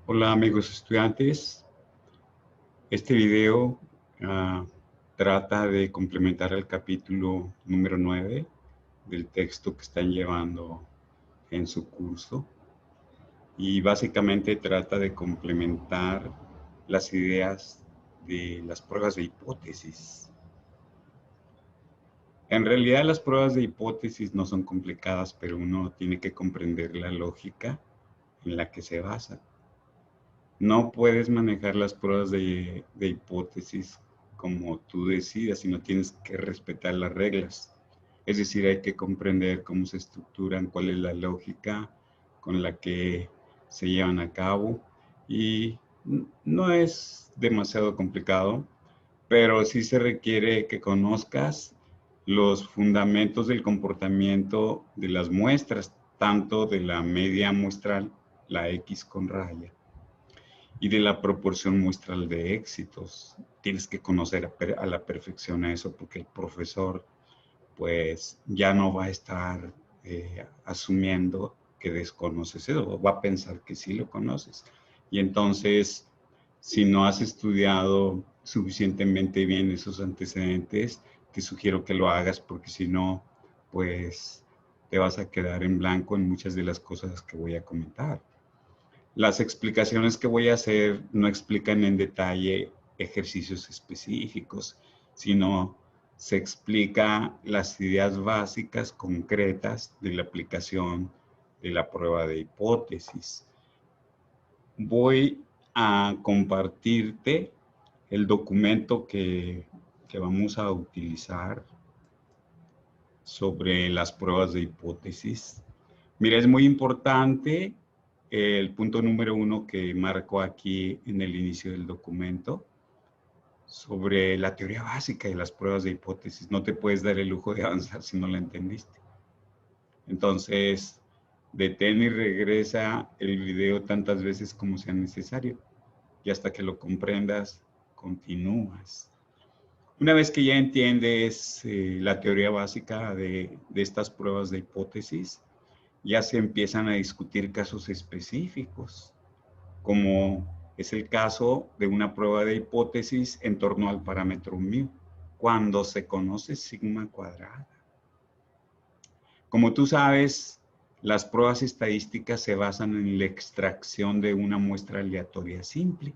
Hola amigos estudiantes, este video trata de complementar el capítulo número 9 del texto que están llevando en su curso y básicamente trata de complementar las ideas de las pruebas de hipótesis. En realidad las pruebas de hipótesis no son complicadas, pero uno tiene que comprender la lógica en la que se basan. No puedes manejar las pruebas de hipótesis como tú decidas, sino tienes que respetar las reglas. Es decir, hay que comprender cómo se estructuran, cuál es la lógica con la que se llevan a cabo. Y no es demasiado complicado, pero sí se requiere que conozcas los fundamentos del comportamiento de las muestras, tanto de la media muestral, la X con raya, y de la proporción muestral de éxitos. Tienes que conocer a la perfección eso, porque el profesor pues ya no va a estar asumiendo que desconoces eso, va a pensar que sí lo conoces. Y entonces, si no has estudiado suficientemente bien esos antecedentes, te sugiero que lo hagas, porque si no, pues te vas a quedar en blanco en muchas de las cosas que voy a comentar. Las explicaciones que voy a hacer no explican en detalle ejercicios específicos, sino se explica las ideas básicas concretas de la aplicación de la prueba de hipótesis. Voy a compartirte el documento que vamos a utilizar sobre las pruebas de hipótesis. Mira, es muy importante el punto número 1 que marco aquí en el inicio del documento sobre la teoría básica de las pruebas de hipótesis. No te puedes dar el lujo de avanzar si no la entendiste. Entonces, detén y regresa el video tantas veces como sea necesario y hasta que lo comprendas, continúas. Una vez que ya entiendes la teoría básica de estas pruebas de hipótesis, ya se empiezan a discutir casos específicos, como es el caso de una prueba de hipótesis en torno al parámetro μ, cuando se conoce sigma cuadrada. Como tú sabes, las pruebas estadísticas se basan en la extracción de una muestra aleatoria simple.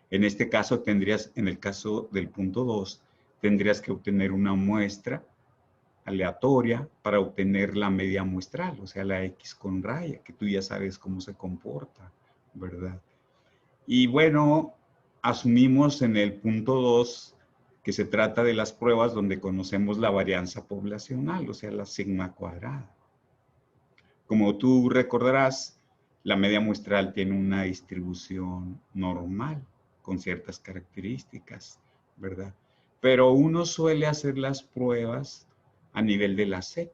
En este caso tendrías, en el caso del punto 2, tendrías que obtener una muestra aleatoria para obtener la media muestral, o sea, la X con raya, que tú ya sabes cómo se comporta, ¿verdad? Y bueno, asumimos en el punto 2 que se trata de las pruebas donde conocemos la varianza poblacional, o sea, la sigma cuadrada. Como tú recordarás, la media muestral tiene una distribución normal con ciertas características, ¿verdad? Pero uno suele hacer las pruebas a nivel de la Z.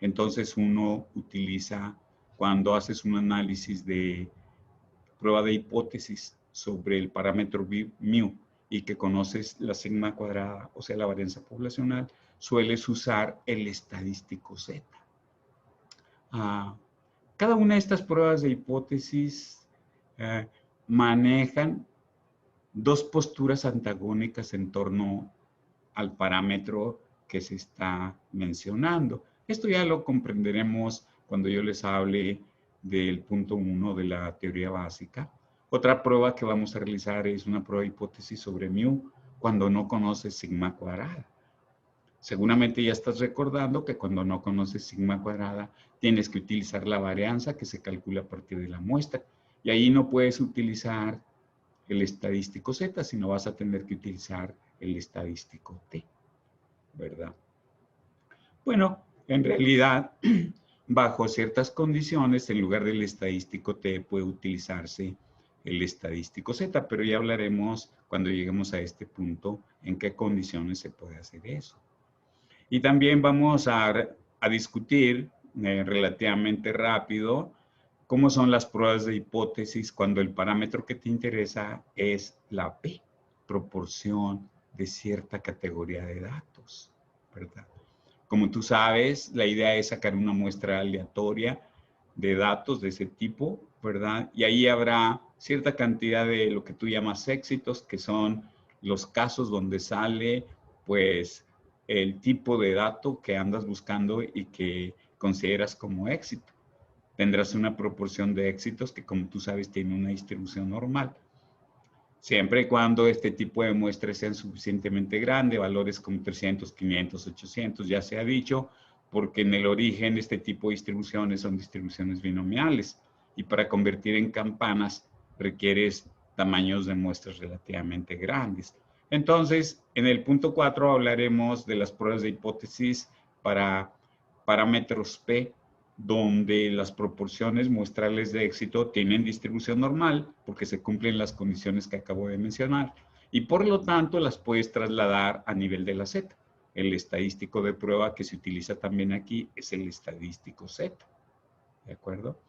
Entonces uno utiliza, cuando haces un análisis de prueba de hipótesis sobre el parámetro μ y que conoces la sigma cuadrada, o sea, la varianza poblacional, sueles usar el estadístico Z. Cada una de estas pruebas de hipótesis manejan dos posturas antagónicas en torno al parámetro que se está mencionando. Esto ya lo comprenderemos cuando yo les hable del punto 1 de la teoría básica. Otra prueba que vamos a realizar es una prueba de hipótesis sobre μ cuando no conoces sigma cuadrada. Seguramente ya estás recordando que cuando no conoces sigma cuadrada, tienes que utilizar la varianza que se calcula a partir de la muestra. Y ahí no puedes utilizar el estadístico Z, sino vas a tener que utilizar el estadístico T, ¿verdad? Bueno, en realidad, bajo ciertas condiciones, en lugar del estadístico T puede utilizarse el estadístico Z, pero ya hablaremos cuando lleguemos a este punto en qué condiciones se puede hacer eso. Y también vamos a discutir relativamente rápido cómo son las pruebas de hipótesis cuando el parámetro que te interesa es la P, proporción de cierta categoría de datos, ¿verdad? Como tú sabes, la idea es sacar una muestra aleatoria de datos de ese tipo, ¿verdad? Y ahí habrá cierta cantidad de lo que tú llamas éxitos, que son los casos donde sale, pues, el tipo de dato que andas buscando y que consideras como éxito. Tendrás una proporción de éxitos que, como tú sabes, tiene una distribución normal. Siempre y cuando este tipo de muestras sean suficientemente grandes, valores como 300, 500, 800, ya se ha dicho, porque en el origen este tipo de distribuciones son distribuciones binomiales y para convertir en campanas requieres tamaños de muestras relativamente grandes. Entonces, en el punto 4 hablaremos de las pruebas de hipótesis para parámetros P, donde las proporciones muestrales de éxito tienen distribución normal porque se cumplen las condiciones que acabo de mencionar y por lo tanto las puedes trasladar a nivel de la Z. El estadístico de prueba que se utiliza también aquí es el estadístico Z. ¿De acuerdo?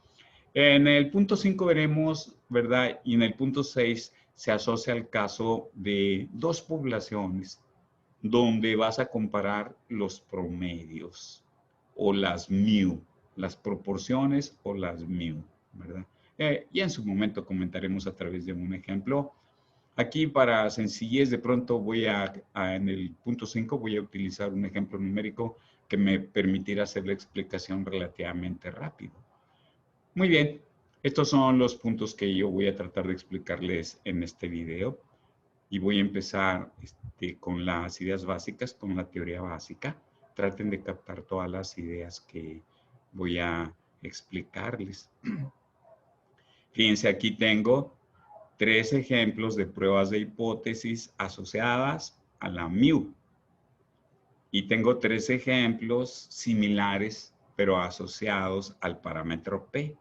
En el punto 5 veremos, ¿verdad? Y en el punto 6 se asocia al caso de dos poblaciones donde vas a comparar los promedios o las mu, las proporciones o las mu, ¿verdad? Y en su momento comentaremos a través de un ejemplo. Aquí para sencillez de pronto en el punto 5 voy a utilizar un ejemplo numérico que me permitirá hacer la explicación relativamente rápido. Muy bien, estos son los puntos que yo voy a tratar de explicarles en este video y voy a empezar con las ideas básicas, con la teoría básica. Traten de captar todas las ideas que voy a explicarles. Fíjense, aquí tengo 3 ejemplos de pruebas de hipótesis asociadas a la mu. Y tengo 3 ejemplos similares, pero asociados al parámetro P.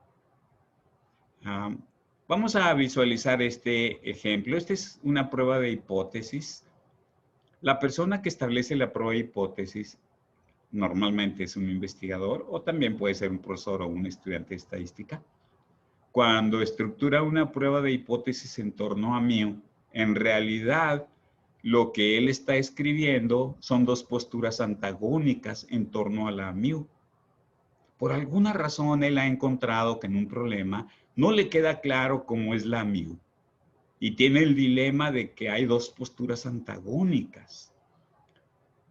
Vamos a visualizar este ejemplo. Esta es una prueba de hipótesis. La persona que establece la prueba de hipótesis normalmente es un investigador o también puede ser un profesor o un estudiante de estadística. Cuando estructura una prueba de hipótesis en torno a mu, en realidad lo que él está escribiendo son dos posturas antagónicas en torno a la mu. Por alguna razón él ha encontrado que en un problema no le queda claro cómo es la mu y tiene el dilema de que hay dos posturas antagónicas.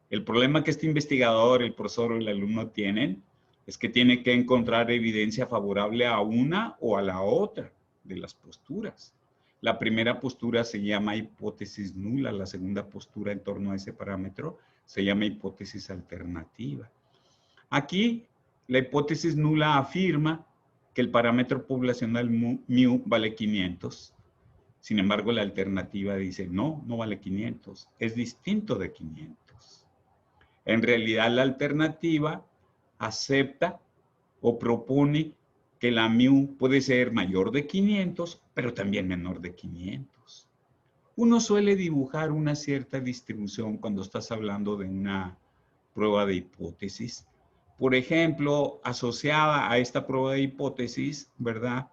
El problema que este investigador, el profesor o el alumno tienen es que tiene que encontrar evidencia favorable a una o a la otra de las posturas. La primera postura se llama hipótesis nula, la segunda postura en torno a ese parámetro se llama hipótesis alternativa. Aquí, la hipótesis nula afirma que el parámetro poblacional mu vale 500. Sin embargo, la alternativa dice, no, no vale 500, es distinto de 500. En realidad, la alternativa acepta o propone que la mu puede ser mayor de 500, pero también menor de 500. Uno suele dibujar una cierta distribución cuando estás hablando de una prueba de hipótesis. Por ejemplo, asociada a esta prueba de hipótesis, ¿verdad?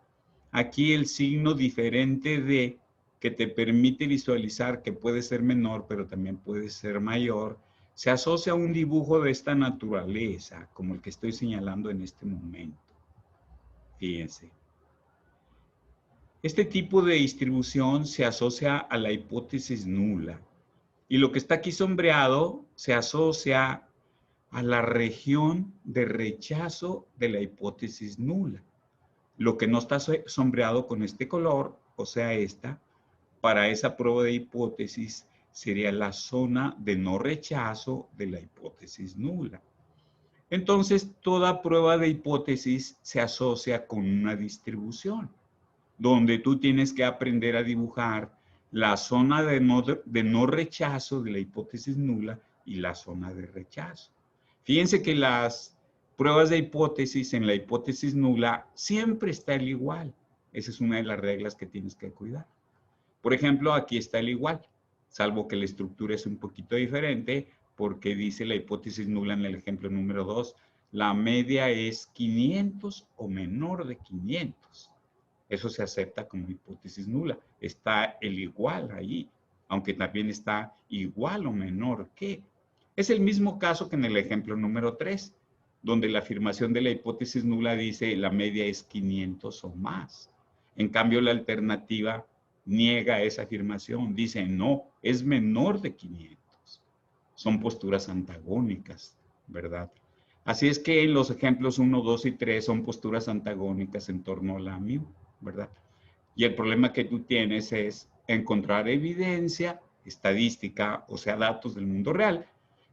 Aquí el signo diferente de que te permite visualizar que puede ser menor, pero también puede ser mayor, se asocia a un dibujo de esta naturaleza, como el que estoy señalando en este momento. Fíjense. Este tipo de distribución se asocia a la hipótesis nula. Y lo que está aquí sombreado se asocia a la región de rechazo de la hipótesis nula. Lo que no está sombreado con este color, o sea, para esa prueba de hipótesis sería la zona de no rechazo de la hipótesis nula. Entonces, toda prueba de hipótesis se asocia con una distribución, donde tú tienes que aprender a dibujar la zona de no rechazo de la hipótesis nula y la zona de rechazo. Fíjense que las pruebas de hipótesis en la hipótesis nula siempre está el igual. Esa es una de las reglas que tienes que cuidar. Por ejemplo, aquí está el igual, salvo que la estructura es un poquito diferente porque dice la hipótesis nula en el ejemplo número 2, la media es 500 o menor de 500. Eso se acepta como hipótesis nula. Está el igual ahí, aunque también está igual o menor que. Es el mismo caso que en el ejemplo número 3, donde la afirmación de la hipótesis nula dice la media es 500 o más. En cambio, la alternativa niega esa afirmación, dice no, es menor de 500. Son posturas antagónicas, ¿verdad? Así es que los ejemplos 1, 2 y 3 son posturas antagónicas en torno a la mu, ¿verdad? Y el problema que tú tienes es encontrar evidencia estadística, o sea, datos del mundo real,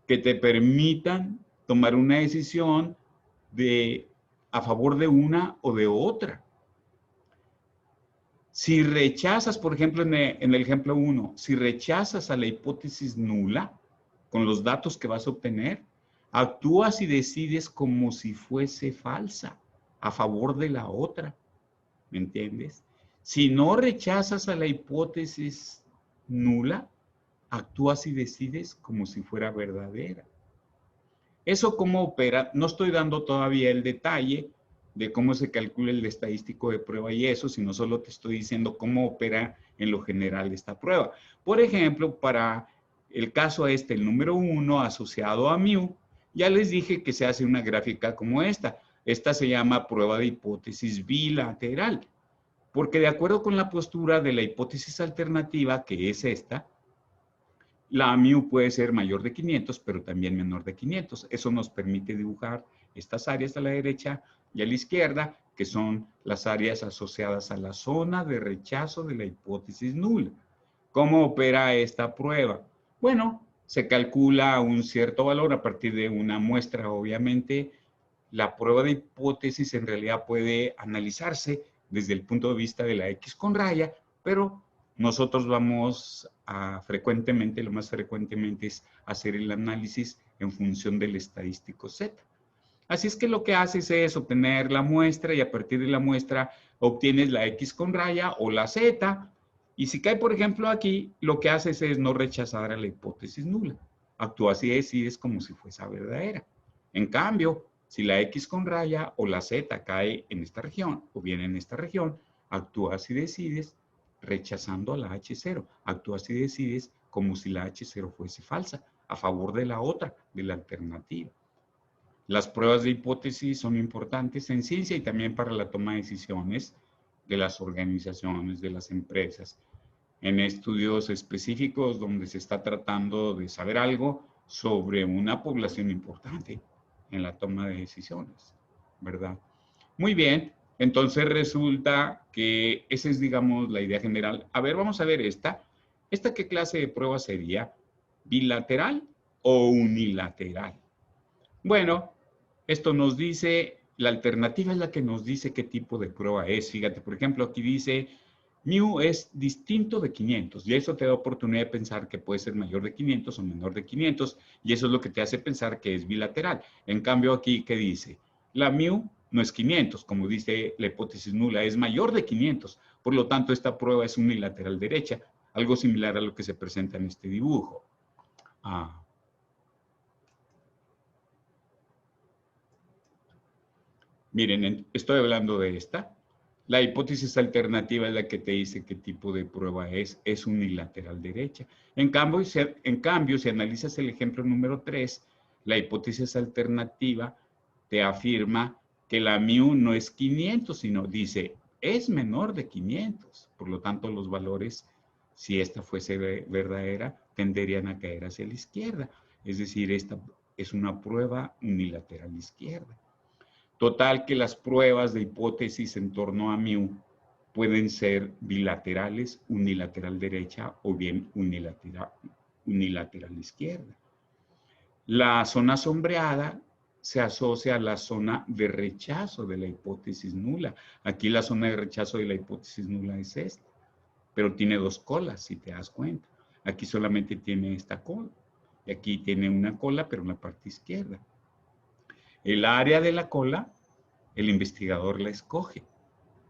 que te permitan tomar una decisión a favor de una o de otra. Si rechazas, por ejemplo, en el ejemplo 1, si rechazas a la hipótesis nula, con los datos que vas a obtener, actúas y decides como si fuese falsa, a favor de la otra. ¿Me entiendes? Si no rechazas a la hipótesis nula, actúas y decides como si fuera verdadera. ¿Eso cómo opera? No estoy dando todavía el detalle de cómo se calcula el estadístico de prueba y eso, sino solo te estoy diciendo cómo opera en lo general esta prueba. Por ejemplo, para el caso el número 1 asociado a mu, ya les dije que se hace una gráfica como esta. Esta se llama prueba de hipótesis bilateral, porque de acuerdo con la postura de la hipótesis alternativa, que es esta, la mu puede ser mayor de 500, pero también menor de 500. Eso nos permite dibujar estas áreas a la derecha y a la izquierda, que son las áreas asociadas a la zona de rechazo de la hipótesis nula. ¿Cómo opera esta prueba? Bueno, se calcula un cierto valor a partir de una muestra. Obviamente, la prueba de hipótesis en realidad puede analizarse desde el punto de vista de la X con raya, pero nosotros vamos a frecuentemente, lo más frecuentemente es hacer el análisis en función del estadístico Z. Así es que lo que haces es obtener la muestra y a partir de la muestra obtienes la X con raya o la Z. Y si cae, por ejemplo, aquí, lo que haces es no rechazar a la hipótesis nula. Actúas y decides como si fuese verdadera. En cambio, si la X con raya o la Z cae en esta región o bien en esta región, actúas y decides rechazando a la H0. Actúas y decides como si la H0 fuese falsa, a favor de la otra, de la alternativa. Las pruebas de hipótesis son importantes en ciencia y también para la toma de decisiones de las organizaciones, de las empresas. En estudios específicos donde se está tratando de saber algo sobre una población importante en la toma de decisiones, ¿verdad? Muy bien, entonces resulta que esa es, digamos, la idea general. A ver, vamos a ver esta. ¿Esta qué clase de prueba sería? ¿Bilateral o unilateral? Bueno, esto nos dice, la alternativa es la que nos dice qué tipo de prueba es. Fíjate, por ejemplo, aquí dice mu es distinto de 500 y eso te da oportunidad de pensar que puede ser mayor de 500 o menor de 500 y eso es lo que te hace pensar que es bilateral. En cambio aquí, ¿qué dice? La mu no es 500, como dice la hipótesis nula, es mayor de 500. Por lo tanto, esta prueba es unilateral derecha, algo similar a lo que se presenta en este dibujo. Miren, estoy hablando de esta. La hipótesis alternativa es la que te dice qué tipo de prueba es unilateral derecha. En cambio, si analizas el ejemplo número 3, la hipótesis alternativa te afirma que la mu no es 500, sino dice, es menor de 500. Por lo tanto, los valores, si esta fuese verdadera, tenderían a caer hacia la izquierda. Es decir, esta es una prueba unilateral izquierda. Total que las pruebas de hipótesis en torno a mu pueden ser bilaterales, unilateral derecha o bien unilateral izquierda. La zona sombreada se asocia a la zona de rechazo de la hipótesis nula. Aquí la zona de rechazo de la hipótesis nula es esta, pero tiene dos colas, si te das cuenta. Aquí solamente tiene esta cola y aquí tiene una cola, pero en la parte izquierda. El área de la cola, el investigador la escoge.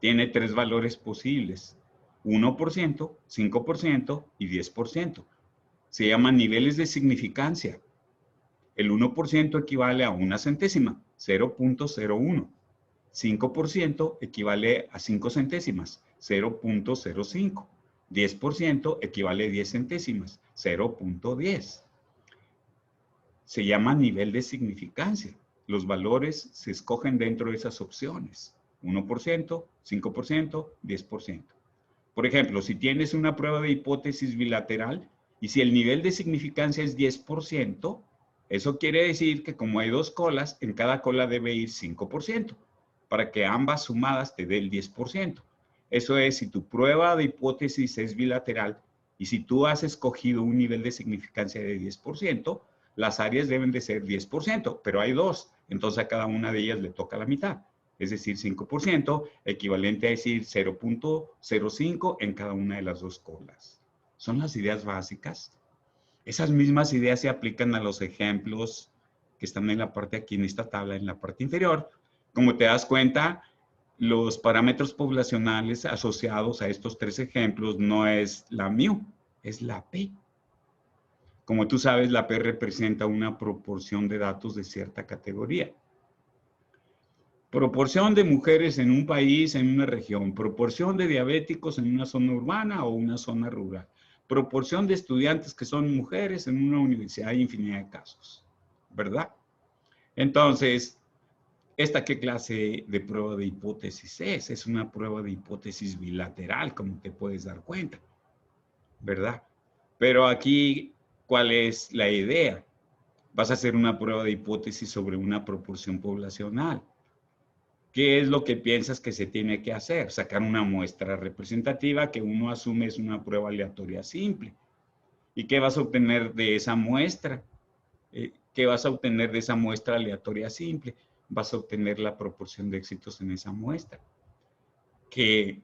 Tiene tres valores posibles: 1%, 5% y 10%. Se llaman niveles de significancia. El 1% equivale a una centésima, 0.01. 5% equivale a 5 centésimas, 0.05. 10% equivale a 10 centésimas, 0.10. se llama nivel de significancia. Los valores se escogen dentro de esas opciones. 1%, 5%, 10%. Por ejemplo, si tienes una prueba de hipótesis bilateral y si el nivel de significancia es 10%, eso quiere decir que como hay dos colas, en cada cola debe ir 5%, para que ambas sumadas te dé el 10%. Eso es, si tu prueba de hipótesis es bilateral y si tú has escogido un nivel de significancia de 10%, las áreas deben de ser 10%, pero hay dos, entonces a cada una de ellas le toca la mitad. Es decir, 5%, equivalente a decir 0.05 en cada una de las dos colas. Son las ideas básicas. Esas mismas ideas se aplican a los ejemplos que están en la parte aquí, en esta tabla, en la parte inferior. Como te das cuenta, los parámetros poblacionales asociados a estos tres ejemplos no es la mu, es la p. Como tú sabes, la p representa una proporción de datos de cierta categoría. Proporción de mujeres en un país, en una región. Proporción de diabéticos en una zona urbana o una zona rural. Proporción de estudiantes que son mujeres en una universidad, hay infinidad de casos, ¿verdad? Entonces, ¿esta qué clase de prueba de hipótesis es? Es una prueba de hipótesis bilateral, como te puedes dar cuenta, ¿verdad? Pero aquí, ¿cuál es la idea? Vas a hacer una prueba de hipótesis sobre una proporción poblacional. ¿Qué es lo que piensas que se tiene que hacer? Sacar una muestra representativa que uno asume es una prueba aleatoria simple. ¿Y qué vas a obtener de esa muestra? ¿Qué vas a obtener de esa muestra aleatoria simple? Vas a obtener la proporción de éxitos en esa muestra. Que,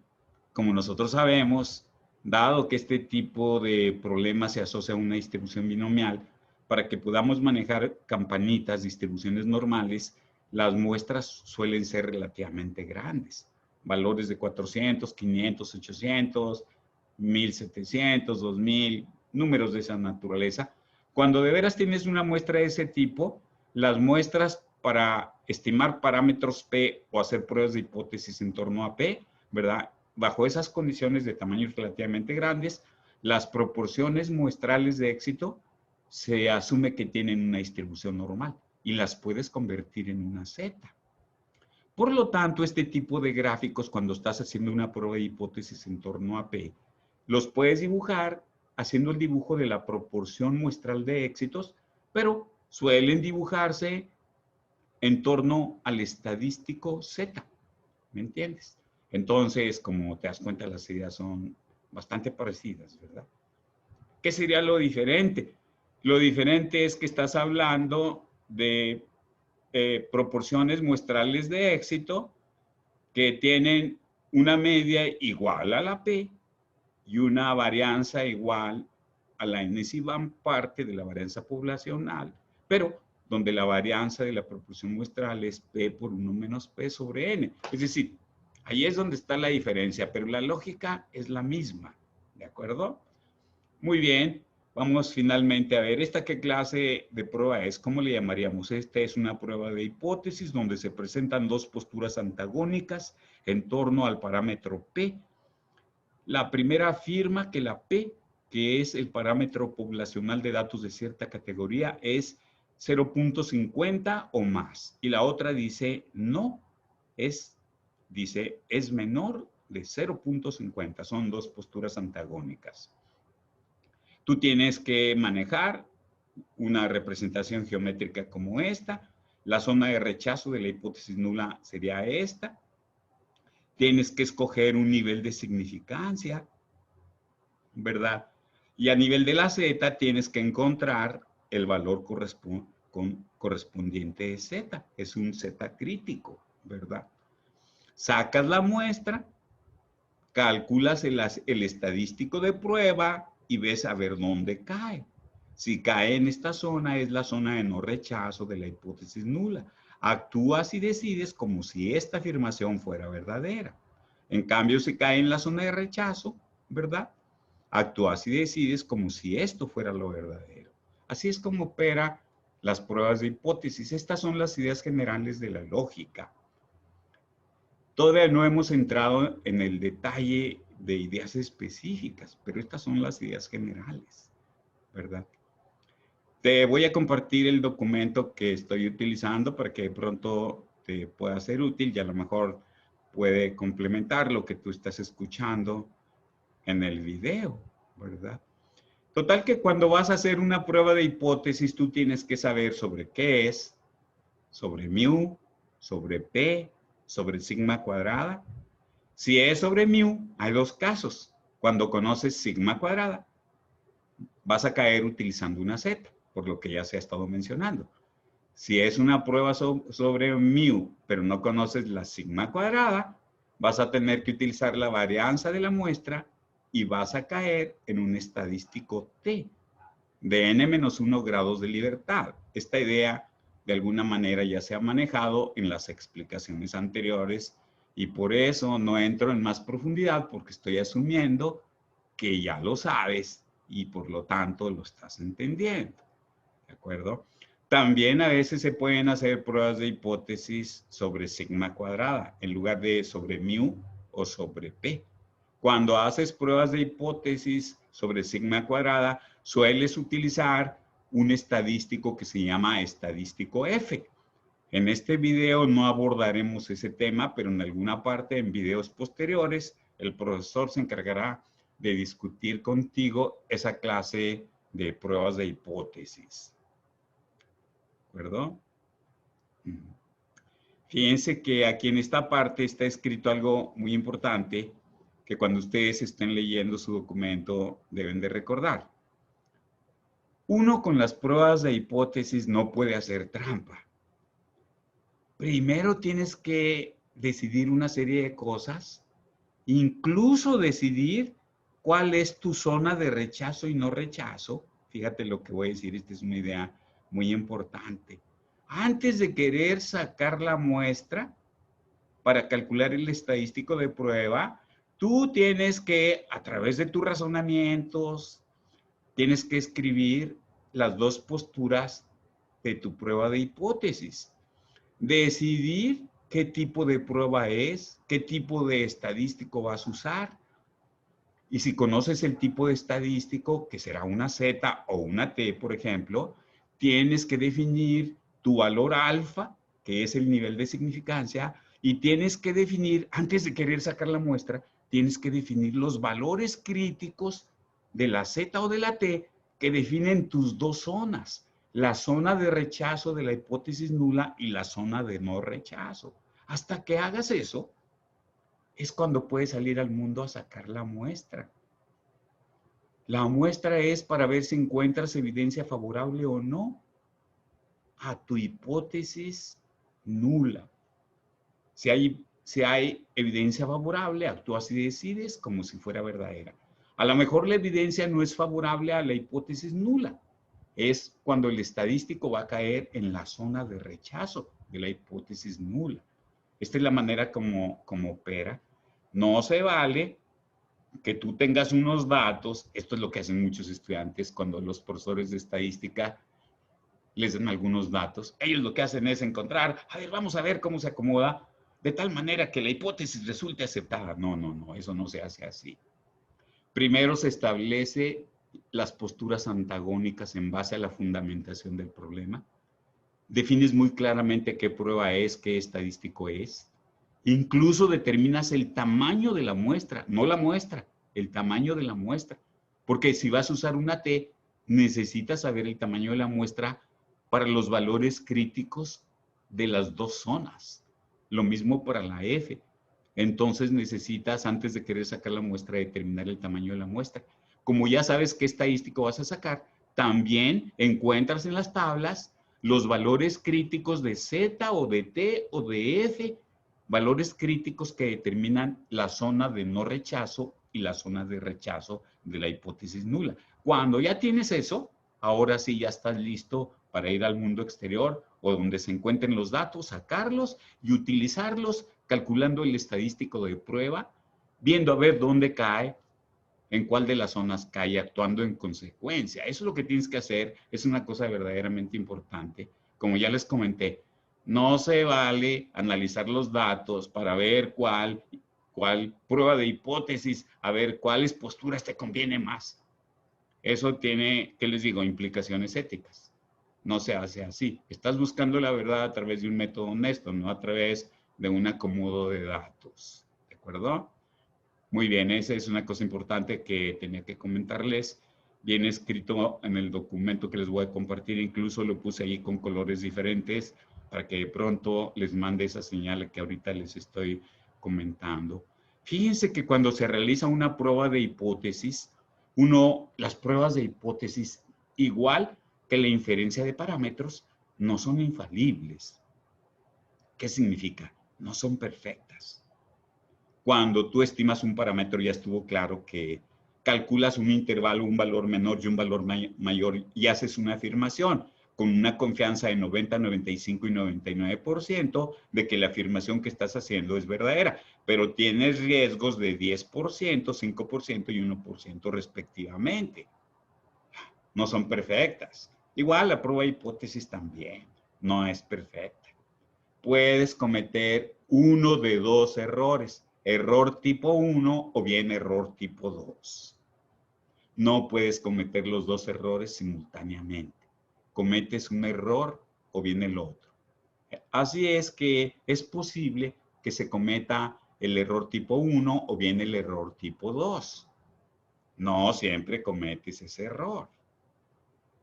como nosotros sabemos, dado que este tipo de problemas se asocia a una distribución binomial, para que podamos manejar campanitas, distribuciones normales, las muestras suelen ser relativamente grandes. Valores de 400, 500, 800, 1700, 2000, números de esa naturaleza. Cuando de veras tienes una muestra de ese tipo, las muestras para estimar parámetros P o hacer pruebas de hipótesis en torno a P, ¿verdad? Bajo esas condiciones de tamaños relativamente grandes, las proporciones muestrales de éxito se asume que tienen una distribución normal y las puedes convertir en una Z. Por lo tanto, este tipo de gráficos, cuando estás haciendo una prueba de hipótesis en torno a P, los puedes dibujar haciendo el dibujo de la proporción muestral de éxitos, pero suelen dibujarse en torno al estadístico Z. ¿Me entiendes? Entonces, como te das cuenta, las ideas son bastante parecidas, ¿verdad? ¿Qué sería lo diferente? Lo diferente es que estás hablando de proporciones muestrales de éxito que tienen una media igual a la P y una varianza igual a la enésima parte de la varianza poblacional, pero donde la varianza de la proporción muestral es P por 1 menos P sobre N. Es decir, ahí es donde está la diferencia, pero la lógica es la misma, ¿de acuerdo? Muy bien, vamos finalmente a ver, ¿esta qué clase de prueba es? ¿Cómo le llamaríamos? Esta es una prueba de hipótesis donde se presentan dos posturas antagónicas en torno al parámetro P. La primera afirma que la P, que es el parámetro poblacional de datos de cierta categoría, es 0.50 o más. Y la otra dice no, dice es menor de 0.50. Son dos posturas antagónicas. Tú tienes que manejar una representación geométrica como esta. La zona de rechazo de la hipótesis nula sería esta. Tienes que escoger un nivel de significancia, ¿verdad? Y a nivel de la Z tienes que encontrar el valor correspondiente de Z. Es un Z crítico, ¿verdad? Sacas la muestra, calculas el estadístico de prueba y ves a ver dónde cae. Si cae en esta zona, es la zona de no rechazo de la hipótesis nula. Actúas y decides como si esta afirmación fuera verdadera. En cambio, si cae en la zona de rechazo, ¿verdad? Actúas y decides como si esto fuera lo verdadero. Así es como opera las pruebas de hipótesis. Estas son las ideas generales de la lógica. Todavía no hemos entrado en el detalle de ideas específicas, pero estas son las ideas generales, ¿verdad? Te voy a compartir el documento que estoy utilizando para que de pronto te pueda ser útil y a lo mejor puede complementar lo que tú estás escuchando en el video, ¿verdad? Total que cuando vas a hacer una prueba de hipótesis, tú tienes que saber sobre qué es, sobre mu, sobre p, sobre sigma cuadrada. Si es sobre mu, hay dos casos. Cuando conoces sigma cuadrada, vas a caer utilizando una z, por lo que ya se ha estado mencionando. Si es una prueba sobre mu, pero no conoces la sigma cuadrada, vas a tener que utilizar la varianza de la muestra y vas a caer en un estadístico t de n-1 grados de libertad. Esta idea de alguna manera ya se ha manejado en las explicaciones anteriores y por eso no entro en más profundidad porque estoy asumiendo que ya lo sabes y por lo tanto lo estás entendiendo. ¿De acuerdo? También a veces se pueden hacer pruebas de hipótesis sobre sigma cuadrada en lugar de sobre mu o sobre p. Cuando haces pruebas de hipótesis sobre sigma cuadrada, sueles utilizar un estadístico que se llama estadístico F. En este video no abordaremos ese tema, pero en alguna parte en videos posteriores el profesor se encargará de discutir contigo esa clase de pruebas de hipótesis. ¿De acuerdo? Fíjense que aquí en esta parte está escrito algo muy importante que cuando ustedes estén leyendo su documento deben de recordar. Uno con las pruebas de hipótesis no puede hacer trampa. Primero tienes que decidir una serie de cosas, incluso decidir cuál es tu zona de rechazo y no rechazo. Fíjate lo que voy a decir, esta es una idea muy importante. Antes de querer sacar la muestra para calcular el estadístico de prueba, tú tienes que, a través de tus razonamientos, tienes que escribir las dos posturas de tu prueba de hipótesis. Decidir qué tipo de prueba es, qué tipo de estadístico vas a usar. Y si conoces el tipo de estadístico, que será una Z o una T, por ejemplo, tienes que definir tu valor alfa, que es el nivel de significancia, y tienes que definir, antes de querer sacar la muestra, tienes que definir los valores críticos de la Z o de la T que definen tus dos zonas, la zona de rechazo de la hipótesis nula y la zona de no rechazo. Hasta que hagas eso, es cuando puedes salir al mundo a sacar la muestra. La muestra es para ver si encuentras evidencia favorable o no a tu hipótesis nula. Si hay evidencia favorable, actúas y decides como si fuera verdadera. A lo mejor la evidencia no es favorable a la hipótesis nula. Es cuando el estadístico va a caer en la zona de rechazo de la hipótesis nula. Esta es la manera como opera. No se vale que tú tengas unos datos, esto es lo que hacen muchos estudiantes cuando los profesores de estadística les dan algunos datos, ellos lo que hacen es encontrar, a ver, vamos a ver cómo se acomoda, de tal manera que la hipótesis resulte aceptada. No, no, no, eso no se hace así. Primero se establece las posturas antagónicas en base a la fundamentación del problema. Defines muy claramente qué prueba es, qué estadístico es. Incluso determinas el tamaño de la muestra, no la muestra, el tamaño de la muestra. Porque si vas a usar una T, necesitas saber el tamaño de la muestra para los valores críticos de las dos zonas. Lo mismo para la F. Entonces necesitas, antes de querer sacar la muestra, determinar el tamaño de la muestra. Como ya sabes qué estadístico vas a sacar, también encuentras en las tablas los valores críticos de Z o de T o de F, valores críticos que determinan la zona de no rechazo y la zona de rechazo de la hipótesis nula. Cuando ya tienes eso, ahora sí ya estás listo para ir al mundo exterior o donde se encuentren los datos, sacarlos y utilizarlos calculando el estadístico de prueba, viendo a ver dónde cae, en cuál de las zonas cae, actuando en consecuencia. Eso es lo que tienes que hacer, es una cosa verdaderamente importante. Como ya les comenté, no se vale analizar los datos para ver cuál prueba de hipótesis, a ver cuáles posturas te conviene más. Eso tiene, ¿qué les digo?, implicaciones éticas. No se hace así. Estás buscando la verdad a través de un método honesto, no a través de un acomodo de datos. ¿De acuerdo? Muy bien, esa es una cosa importante que tenía que comentarles. Viene escrito en el documento que les voy a compartir, incluso lo puse ahí con colores diferentes para que de pronto les mande esa señal que ahorita les estoy comentando. Fíjense que cuando se realiza una prueba de hipótesis, las pruebas de hipótesis, igual que la inferencia de parámetros, no son infalibles. ¿Qué significa? No son perfectas. Cuando tú estimas un parámetro, ya estuvo claro que calculas un intervalo, un valor menor y un valor mayor y haces una afirmación con una confianza de 90, 95 y 99% de que la afirmación que estás haciendo es verdadera, pero tienes riesgos de 10%, 5% y 1% respectivamente. No son perfectas. Igual la prueba de hipótesis también no es perfecta. Puedes cometer uno de dos errores, error tipo 1 o bien error tipo 2. No puedes cometer los dos errores simultáneamente. Cometes un error o bien el otro. Así es que es posible que se cometa el error tipo 1 o bien el error tipo 2. No siempre cometes ese error.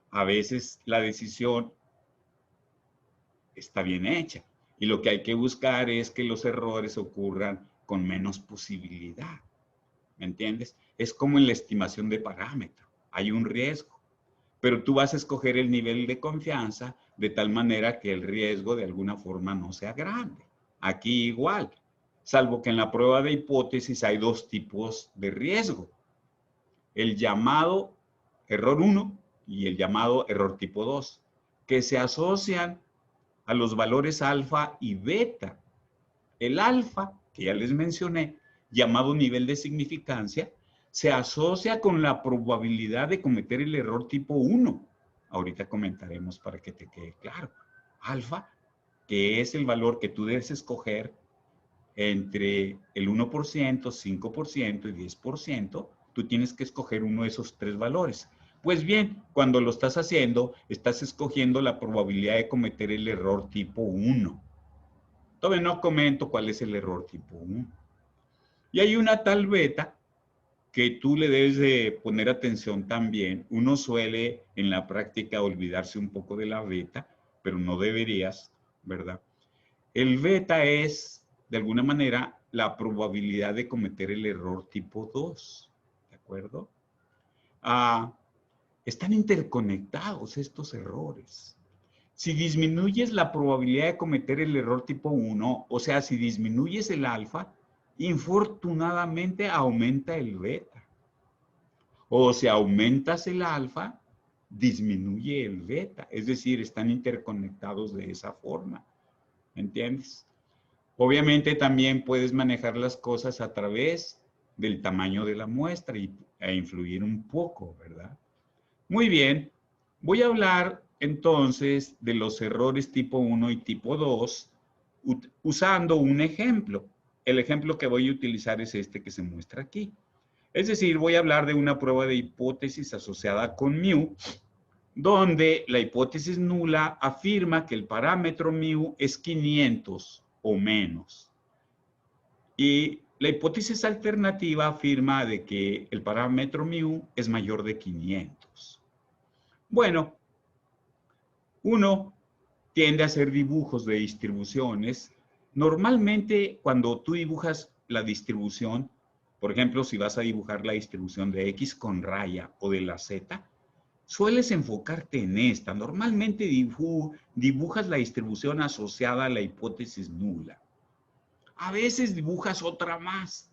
A veces la decisión está bien hecha. Y lo que hay que buscar es que los errores ocurran con menos posibilidad. ¿Me entiendes? Es como en la estimación de parámetro. Hay un riesgo, pero tú vas a escoger el nivel de confianza de tal manera que el riesgo de alguna forma no sea grande. Aquí igual, salvo que en la prueba de hipótesis hay dos tipos de riesgo. El llamado error 1 y el llamado error tipo 2, que se asocian a los valores alfa y beta. El alfa, que ya les mencioné, llamado nivel de significancia, se asocia con la probabilidad de cometer el error tipo 1. Ahorita comentaremos para que te quede claro. Alfa, que es el valor que tú debes escoger entre el 1%, 5% y 10%, tú tienes que escoger uno de esos tres valores. Pues bien, cuando lo estás haciendo, estás escogiendo la probabilidad de cometer el error tipo 1. Todavía no comento cuál es el error tipo 1. Y hay una tal beta que tú le debes de poner atención también. Uno suele en la práctica olvidarse un poco de la beta, pero no deberías, ¿verdad? El beta es, de alguna manera, la probabilidad de cometer el error tipo 2, ¿de acuerdo? Están interconectados estos errores. Si disminuyes la probabilidad de cometer el error tipo 1, o sea, si disminuyes el alfa, infortunadamente aumenta el beta. O si aumentas el alfa, disminuye el beta. Es decir, están interconectados de esa forma. ¿Me entiendes? Obviamente también puedes manejar las cosas a través del tamaño de la muestra e influir un poco, ¿verdad? Muy bien, voy a hablar entonces de los errores tipo 1 y tipo 2 usando un ejemplo. El ejemplo que voy a utilizar es este que se muestra aquí. Es decir, voy a hablar de una prueba de hipótesis asociada con mu, donde la hipótesis nula afirma que el parámetro mu es 500 o menos. Y la hipótesis alternativa afirma de que el parámetro mu es mayor de 500. Bueno, uno tiende a hacer dibujos de distribuciones. Normalmente, cuando tú dibujas la distribución, por ejemplo, si vas a dibujar la distribución de X con raya o de la Z, sueles enfocarte en esta. Normalmente dibujas la distribución asociada a la hipótesis nula. A veces dibujas otra más,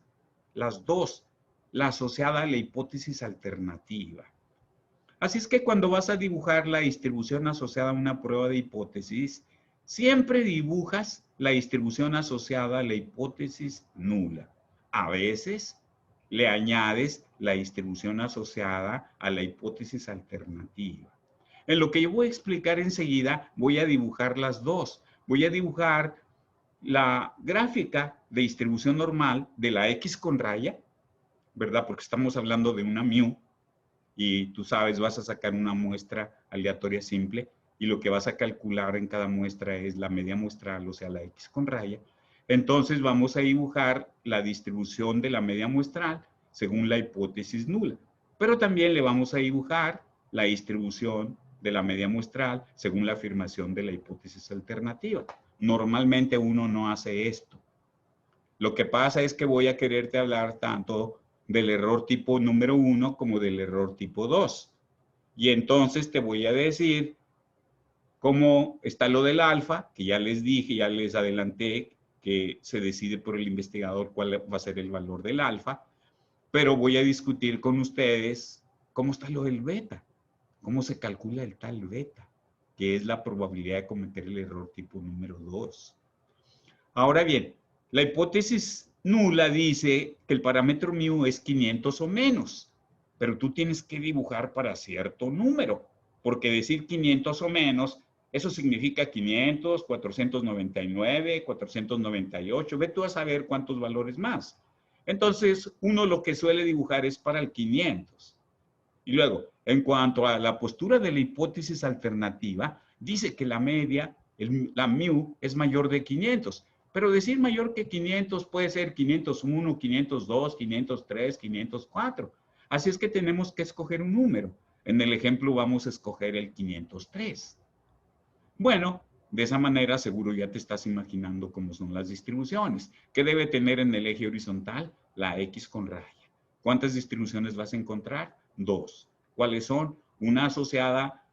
las dos, la asociada a la hipótesis alternativa. Así es que cuando vas a dibujar la distribución asociada a una prueba de hipótesis, siempre dibujas la distribución asociada a la hipótesis nula. A veces le añades la distribución asociada a la hipótesis alternativa. En lo que yo voy a explicar enseguida, voy a dibujar las dos. Voy a dibujar la gráfica de distribución normal de la X con raya, ¿verdad? Porque estamos hablando de una mu, y tú sabes, vas a sacar una muestra aleatoria simple, y lo que vas a calcular en cada muestra es la media muestral, o sea, la X con raya, entonces vamos a dibujar la distribución de la media muestral según la hipótesis nula. Pero también le vamos a dibujar la distribución de la media muestral según la afirmación de la hipótesis alternativa. Normalmente uno no hace esto. Lo que pasa es que voy a quererte hablar tanto del error tipo número 1 como del error tipo 2. Y entonces te voy a decir cómo está lo del alfa, que ya les dije, ya les adelanté que se decide por el investigador cuál va a ser el valor del alfa, pero voy a discutir con ustedes cómo está lo del beta, cómo se calcula el tal beta, que es la probabilidad de cometer el error tipo número 2. Ahora bien, la hipótesis nula dice que el parámetro mu es 500 o menos, pero tú tienes que dibujar para cierto número, porque decir 500 o menos, eso significa 500, 499, 498, ve tú a saber cuántos valores más. Entonces, uno lo que suele dibujar es para el 500. Y luego, en cuanto a la postura de la hipótesis alternativa, dice que la media, la mu, es mayor de 500. Pero decir mayor que 500 puede ser 501, 502, 503, 504. Así es que tenemos que escoger un número. En el ejemplo vamos a escoger el 503. Bueno, de esa manera seguro ya te estás imaginando cómo son las distribuciones. ¿Qué debe tener en el eje horizontal? La X con raya. ¿Cuántas distribuciones vas a encontrar? 2. ¿Cuáles son? Una asociada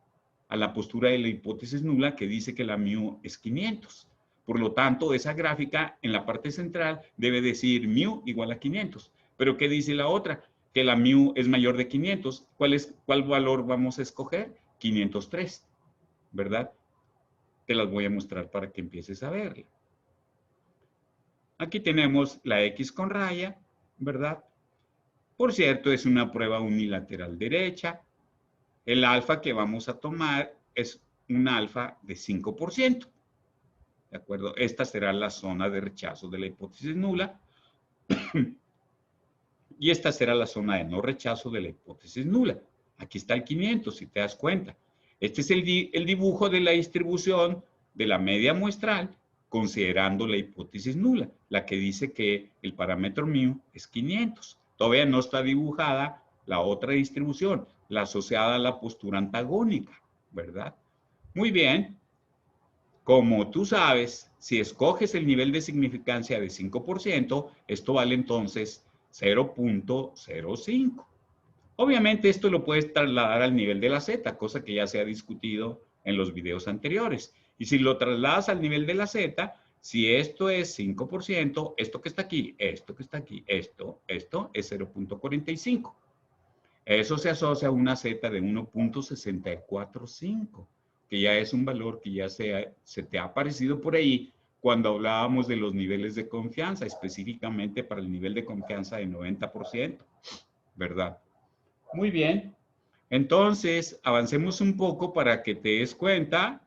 a la postura de la hipótesis nula que dice que la mu es 500. Por lo tanto, esa gráfica en la parte central debe decir mu igual a 500. ¿Pero qué dice la otra? Que la mu es mayor de 500. ¿Cuál valor vamos a escoger? 503, ¿verdad? Te las voy a mostrar para que empieces a verla. Aquí tenemos la X con raya, ¿verdad? Por cierto, es una prueba unilateral derecha. El alfa que vamos a tomar es un alfa de 5%. ¿De acuerdo? Esta será la zona de rechazo de la hipótesis nula. Y esta será la zona de no rechazo de la hipótesis nula. Aquí está el 500, si te das cuenta. Este es el dibujo de la distribución de la media muestral considerando la hipótesis nula, la que dice que el parámetro mu es 500. Todavía no está dibujada la otra distribución, la asociada a la postura antagónica, ¿verdad? Muy bien. Como tú sabes, si escoges el nivel de significancia de 5%, esto vale entonces 0.05. Obviamente esto lo puedes trasladar al nivel de la z, cosa que ya se ha discutido en los videos anteriores. Y si lo trasladas al nivel de la z, si esto es 5%, esto que está aquí, esto que está aquí, esto es 0.45. Eso se asocia a una z de 1.645, que ya es un valor que ya se te ha aparecido por ahí cuando hablábamos de los niveles de confianza, específicamente para el nivel de confianza de 90%, ¿verdad? Muy bien. Entonces, avancemos un poco para que te des cuenta,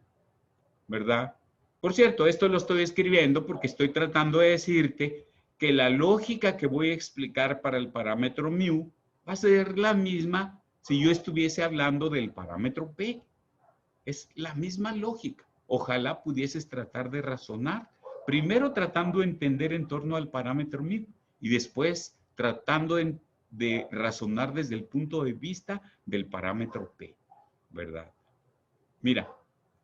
¿verdad? Por cierto, esto lo estoy escribiendo porque estoy tratando de decirte que la lógica que voy a explicar para el parámetro mu va a ser la misma si yo estuviese hablando del parámetro p. Es la misma lógica. Ojalá pudieses tratar de razonar, primero tratando de entender en torno al parámetro mu y después tratando de razonar desde el punto de vista del parámetro p, ¿verdad? Mira,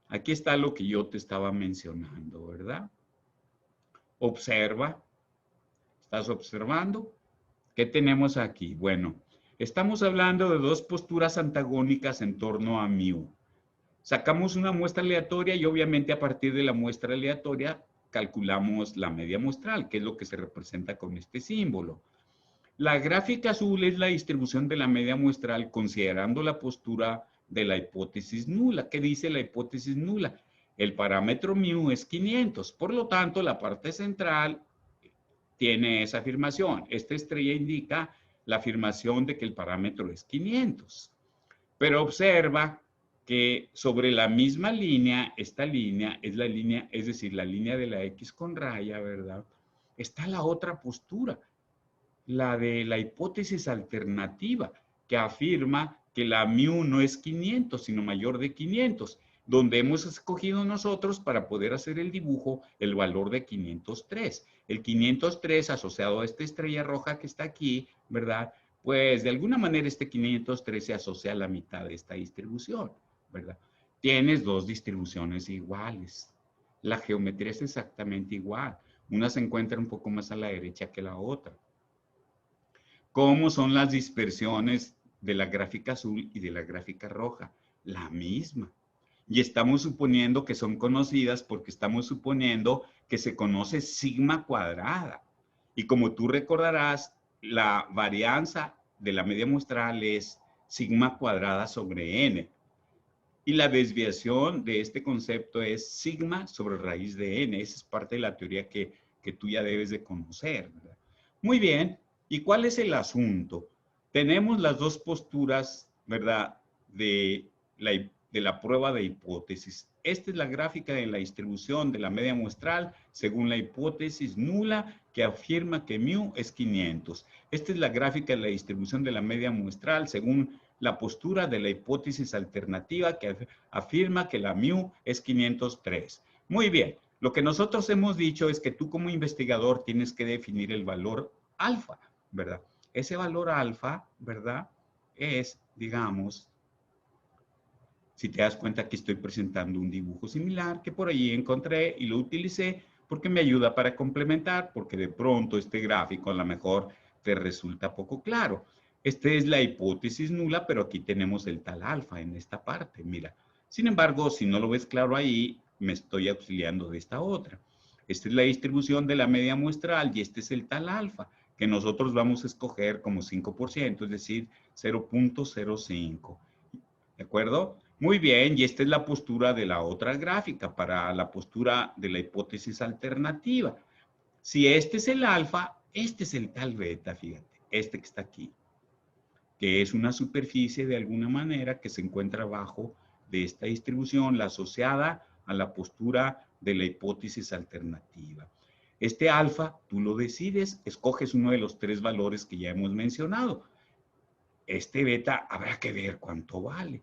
aquí está lo que yo te estaba mencionando, ¿verdad? Observa. ¿Estás observando? ¿Qué tenemos aquí? Bueno, estamos hablando de dos posturas antagónicas en torno a mu. Sacamos una muestra aleatoria y obviamente a partir de la muestra aleatoria calculamos la media muestral, que es lo que se representa con este símbolo. La gráfica azul es la distribución de la media muestral considerando la postura de la hipótesis nula. ¿Qué dice la hipótesis nula? El parámetro mu es 500, por lo tanto la parte central tiene esa afirmación. Esta estrella indica la afirmación de que el parámetro es 500. Pero observa que sobre la misma línea, esta línea es la línea, es decir, la línea de la X con raya, ¿verdad? Está la otra postura, la de la hipótesis alternativa, que afirma que la mu no es 500, sino mayor de 500. donde hemos escogido nosotros para poder hacer el dibujo el valor de 503. El 503 asociado a esta estrella roja que está aquí, ¿verdad? Pues de alguna manera este 503 se asocia a la mitad de esta distribución, ¿verdad? Tienes dos distribuciones iguales. La geometría es exactamente igual. Una se encuentra un poco más a la derecha que la otra. ¿Cómo son las dispersiones de la gráfica azul y de la gráfica roja? La misma. Y estamos suponiendo que son conocidas porque estamos suponiendo que se conoce sigma cuadrada. Y como tú recordarás, la varianza de la media muestral es sigma cuadrada sobre n. Y la desviación de este concepto es sigma sobre raíz de n. Esa es parte de la teoría que tú ya debes de conocer, ¿verdad? Muy bien. ¿Y cuál es el asunto? Tenemos las dos posturas, ¿verdad? De la prueba de hipótesis. Esta es la gráfica de la distribución de la media muestral según la hipótesis nula que afirma que mu es 500. Esta es la gráfica de la distribución de la media muestral según la postura de la hipótesis alternativa que afirma que la mu es 503. Muy bien, lo que nosotros hemos dicho es que tú como investigador tienes que definir el valor alfa, ¿verdad? Ese valor alfa, ¿verdad? Es, digamos, si te das cuenta que estoy presentando un dibujo similar que por allí encontré y lo utilicé porque me ayuda para complementar, porque de pronto este gráfico a lo mejor te resulta poco claro. Esta es la hipótesis nula, pero aquí tenemos el tal alfa en esta parte, mira. Sin embargo, si no lo ves claro ahí, me estoy auxiliando de esta otra. Esta es la distribución de la media muestral y este es el tal alfa, que nosotros vamos a escoger como 5%, es decir, 0.05. ¿De acuerdo? Muy bien, y esta es la postura de la otra gráfica para la postura de la hipótesis alternativa. Si este es el alfa, este es el tal beta, fíjate, este que está aquí, que es una superficie de alguna manera que se encuentra abajo de esta distribución, la asociada a la postura de la hipótesis alternativa. Este alfa, tú lo decides, escoges uno de los tres valores que ya hemos mencionado. Este beta habrá que ver cuánto vale.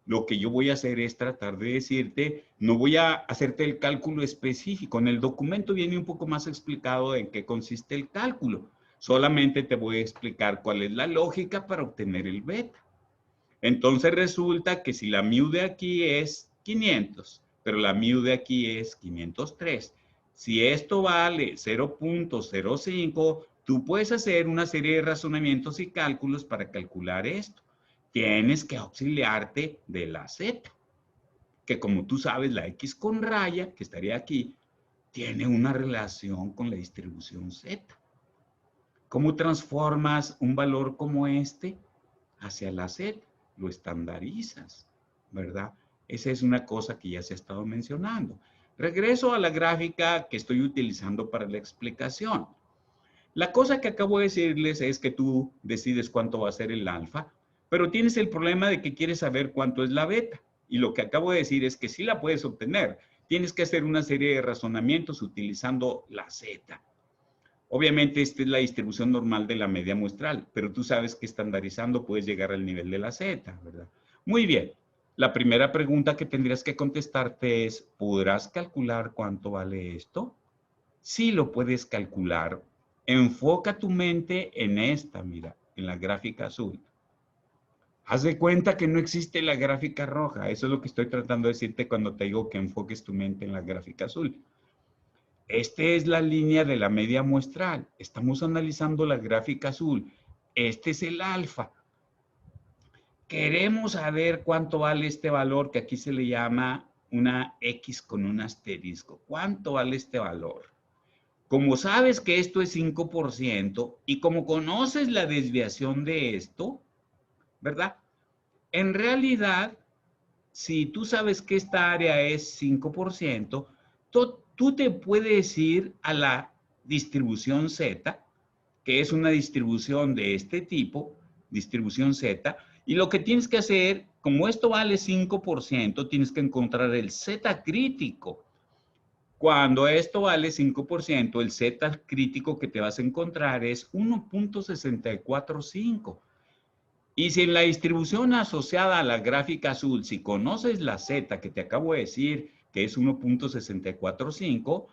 Lo que yo voy a hacer es tratar de decirte, no voy a hacerte el cálculo específico. En el documento viene un poco más explicado en qué consiste el cálculo. Solamente te voy a explicar cuál es la lógica para obtener el beta. Entonces resulta que si la mu de aquí es 500, pero la mu de aquí es 503, si esto vale 0.05, tú puedes hacer una serie de razonamientos y cálculos para calcular esto. Tienes que auxiliarte de la z, que como tú sabes, la x con raya, que estaría aquí, tiene una relación con la distribución z. ¿Cómo transformas un valor como este hacia la z? Lo estandarizas, ¿verdad? Esa es una cosa que ya se ha estado mencionando. Regreso a la gráfica que estoy utilizando para la explicación. La cosa que acabo de decirles es que tú decides cuánto va a ser el alfa, pero tienes el problema de que quieres saber cuánto es la beta. Y lo que acabo de decir es que sí la puedes obtener. Tienes que hacer una serie de razonamientos utilizando la z. Obviamente esta es la distribución normal de la media muestral, pero tú sabes que estandarizando puedes llegar al nivel de la z, ¿verdad? Muy bien. La primera pregunta que tendrías que contestarte es, ¿podrás calcular cuánto vale esto? Sí lo puedes calcular. Enfoca tu mente en esta, mira, en la gráfica azul. Haz de cuenta que no existe la gráfica roja. Eso es lo que estoy tratando de decirte cuando te digo que enfoques tu mente en la gráfica azul. Esta es la línea de la media muestral. Estamos analizando la gráfica azul. Este es el alfa. Queremos saber cuánto vale este valor que aquí se le llama una X con un asterisco. ¿Cuánto vale este valor? Como sabes que esto es 5% y como conoces la desviación de esto, ¿verdad? En realidad, si tú sabes que esta área es 5%, tú te puedes ir a la distribución Z, que es una distribución de este tipo, distribución Z, y lo que tienes que hacer, como esto vale 5%, tienes que encontrar el Z crítico. Cuando esto vale 5%, el Z crítico que te vas a encontrar es 1.645. Y si en la distribución asociada a la gráfica azul, si conoces la z que te acabo de decir, que es 1.645,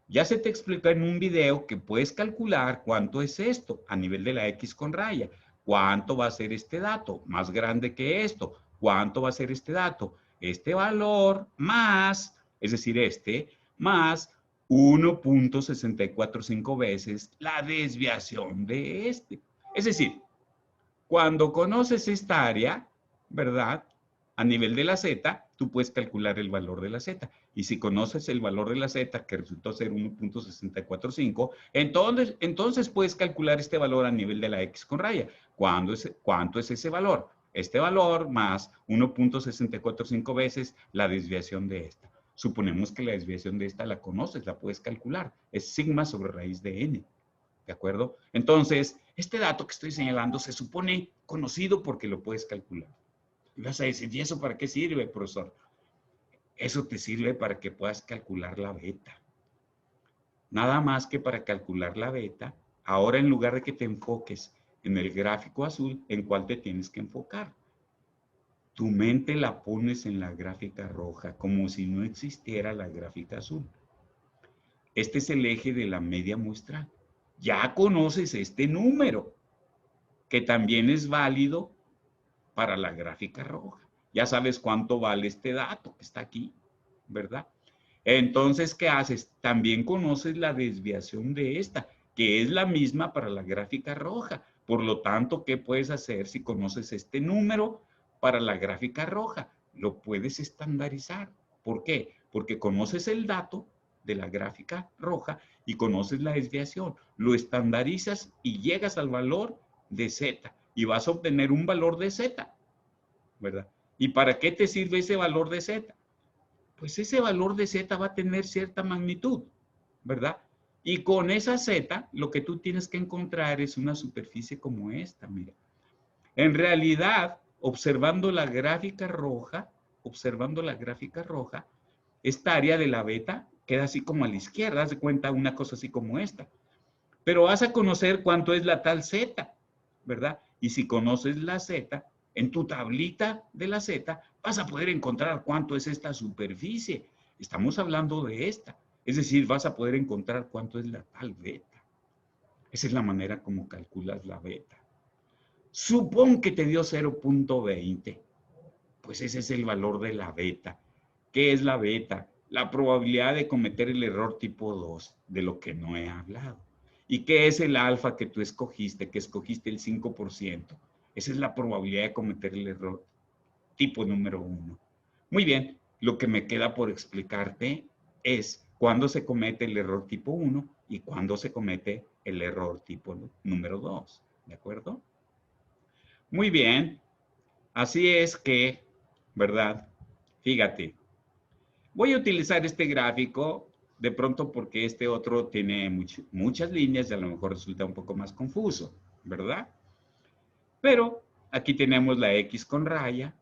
ya se te explica en un video que puedes calcular cuánto es esto a nivel de la X con raya. ¿Cuánto va a ser este dato? Más grande que esto. ¿Cuánto va a ser este dato? Este valor más, es decir, más 1.645 veces la desviación de este. Es decir, cuando conoces esta área, ¿verdad? A nivel de la z, tú puedes calcular el valor de la z. Y si conoces el valor de la z, que resultó ser 1.645, entonces puedes calcular este valor a nivel de la x con raya. ¿Cuánto es ese valor? Este valor más 1.645 veces la desviación de esta. Suponemos que la desviación de esta la conoces, la puedes calcular. Es sigma sobre raíz de n. ¿De acuerdo? Entonces, este dato que estoy señalando se supone conocido porque lo puedes calcular. Y vas a decir, ¿y eso para qué sirve, profesor? Eso te sirve para que puedas calcular la beta. Nada más que para calcular la beta, ahora en lugar de que te enfoques en el gráfico azul, ¿en cuál te tienes que enfocar? Tu mente la pones en la gráfica roja, como si no existiera la gráfica azul. Este es el eje de la media muestral. Ya conoces este número, que también es válido para la gráfica roja. Ya sabes cuánto vale este dato que está aquí, ¿verdad? Entonces, ¿qué haces? También conoces la desviación de esta, que es la misma para la gráfica roja. Por lo tanto, ¿qué puedes hacer si conoces este número para la gráfica roja? Lo puedes estandarizar. ¿Por qué? Porque conoces el dato de la gráfica roja y conoces la desviación. Lo estandarizas y llegas al valor de z y vas a obtener un valor de z, ¿verdad? ¿Y para qué te sirve ese valor de z? Pues ese valor de z va a tener cierta magnitud, ¿verdad? Y con esa z, lo que tú tienes que encontrar es una superficie como esta, mira. En realidad, observando la gráfica roja, esta área de la beta queda así como a la izquierda, haz de cuenta una cosa así como esta. Pero vas a conocer cuánto es la tal z, ¿verdad? Y si conoces la z, en tu tablita de la z vas a poder encontrar cuánto es esta superficie. Estamos hablando de esta. Es decir, vas a poder encontrar cuánto es la tal beta. Esa es la manera como calculas la beta. Supón que te dio 0.20. Pues ese es el valor de la beta. ¿Qué es la beta? La probabilidad de cometer el error tipo 2, de lo que no he hablado. ¿Y qué es el alfa que tú escogiste? Que escogiste el 5%. Esa es la probabilidad de cometer el error tipo número 1. Muy bien, lo que me queda por explicarte es cuándo se comete el error tipo 1 y cuándo se comete el error tipo número 2. ¿De acuerdo? Muy bien. Así es que, ¿verdad? Fíjate, voy a utilizar este gráfico de pronto porque este otro tiene muchas líneas y a lo mejor resulta un poco más confuso, ¿verdad? Pero aquí tenemos la X con raya,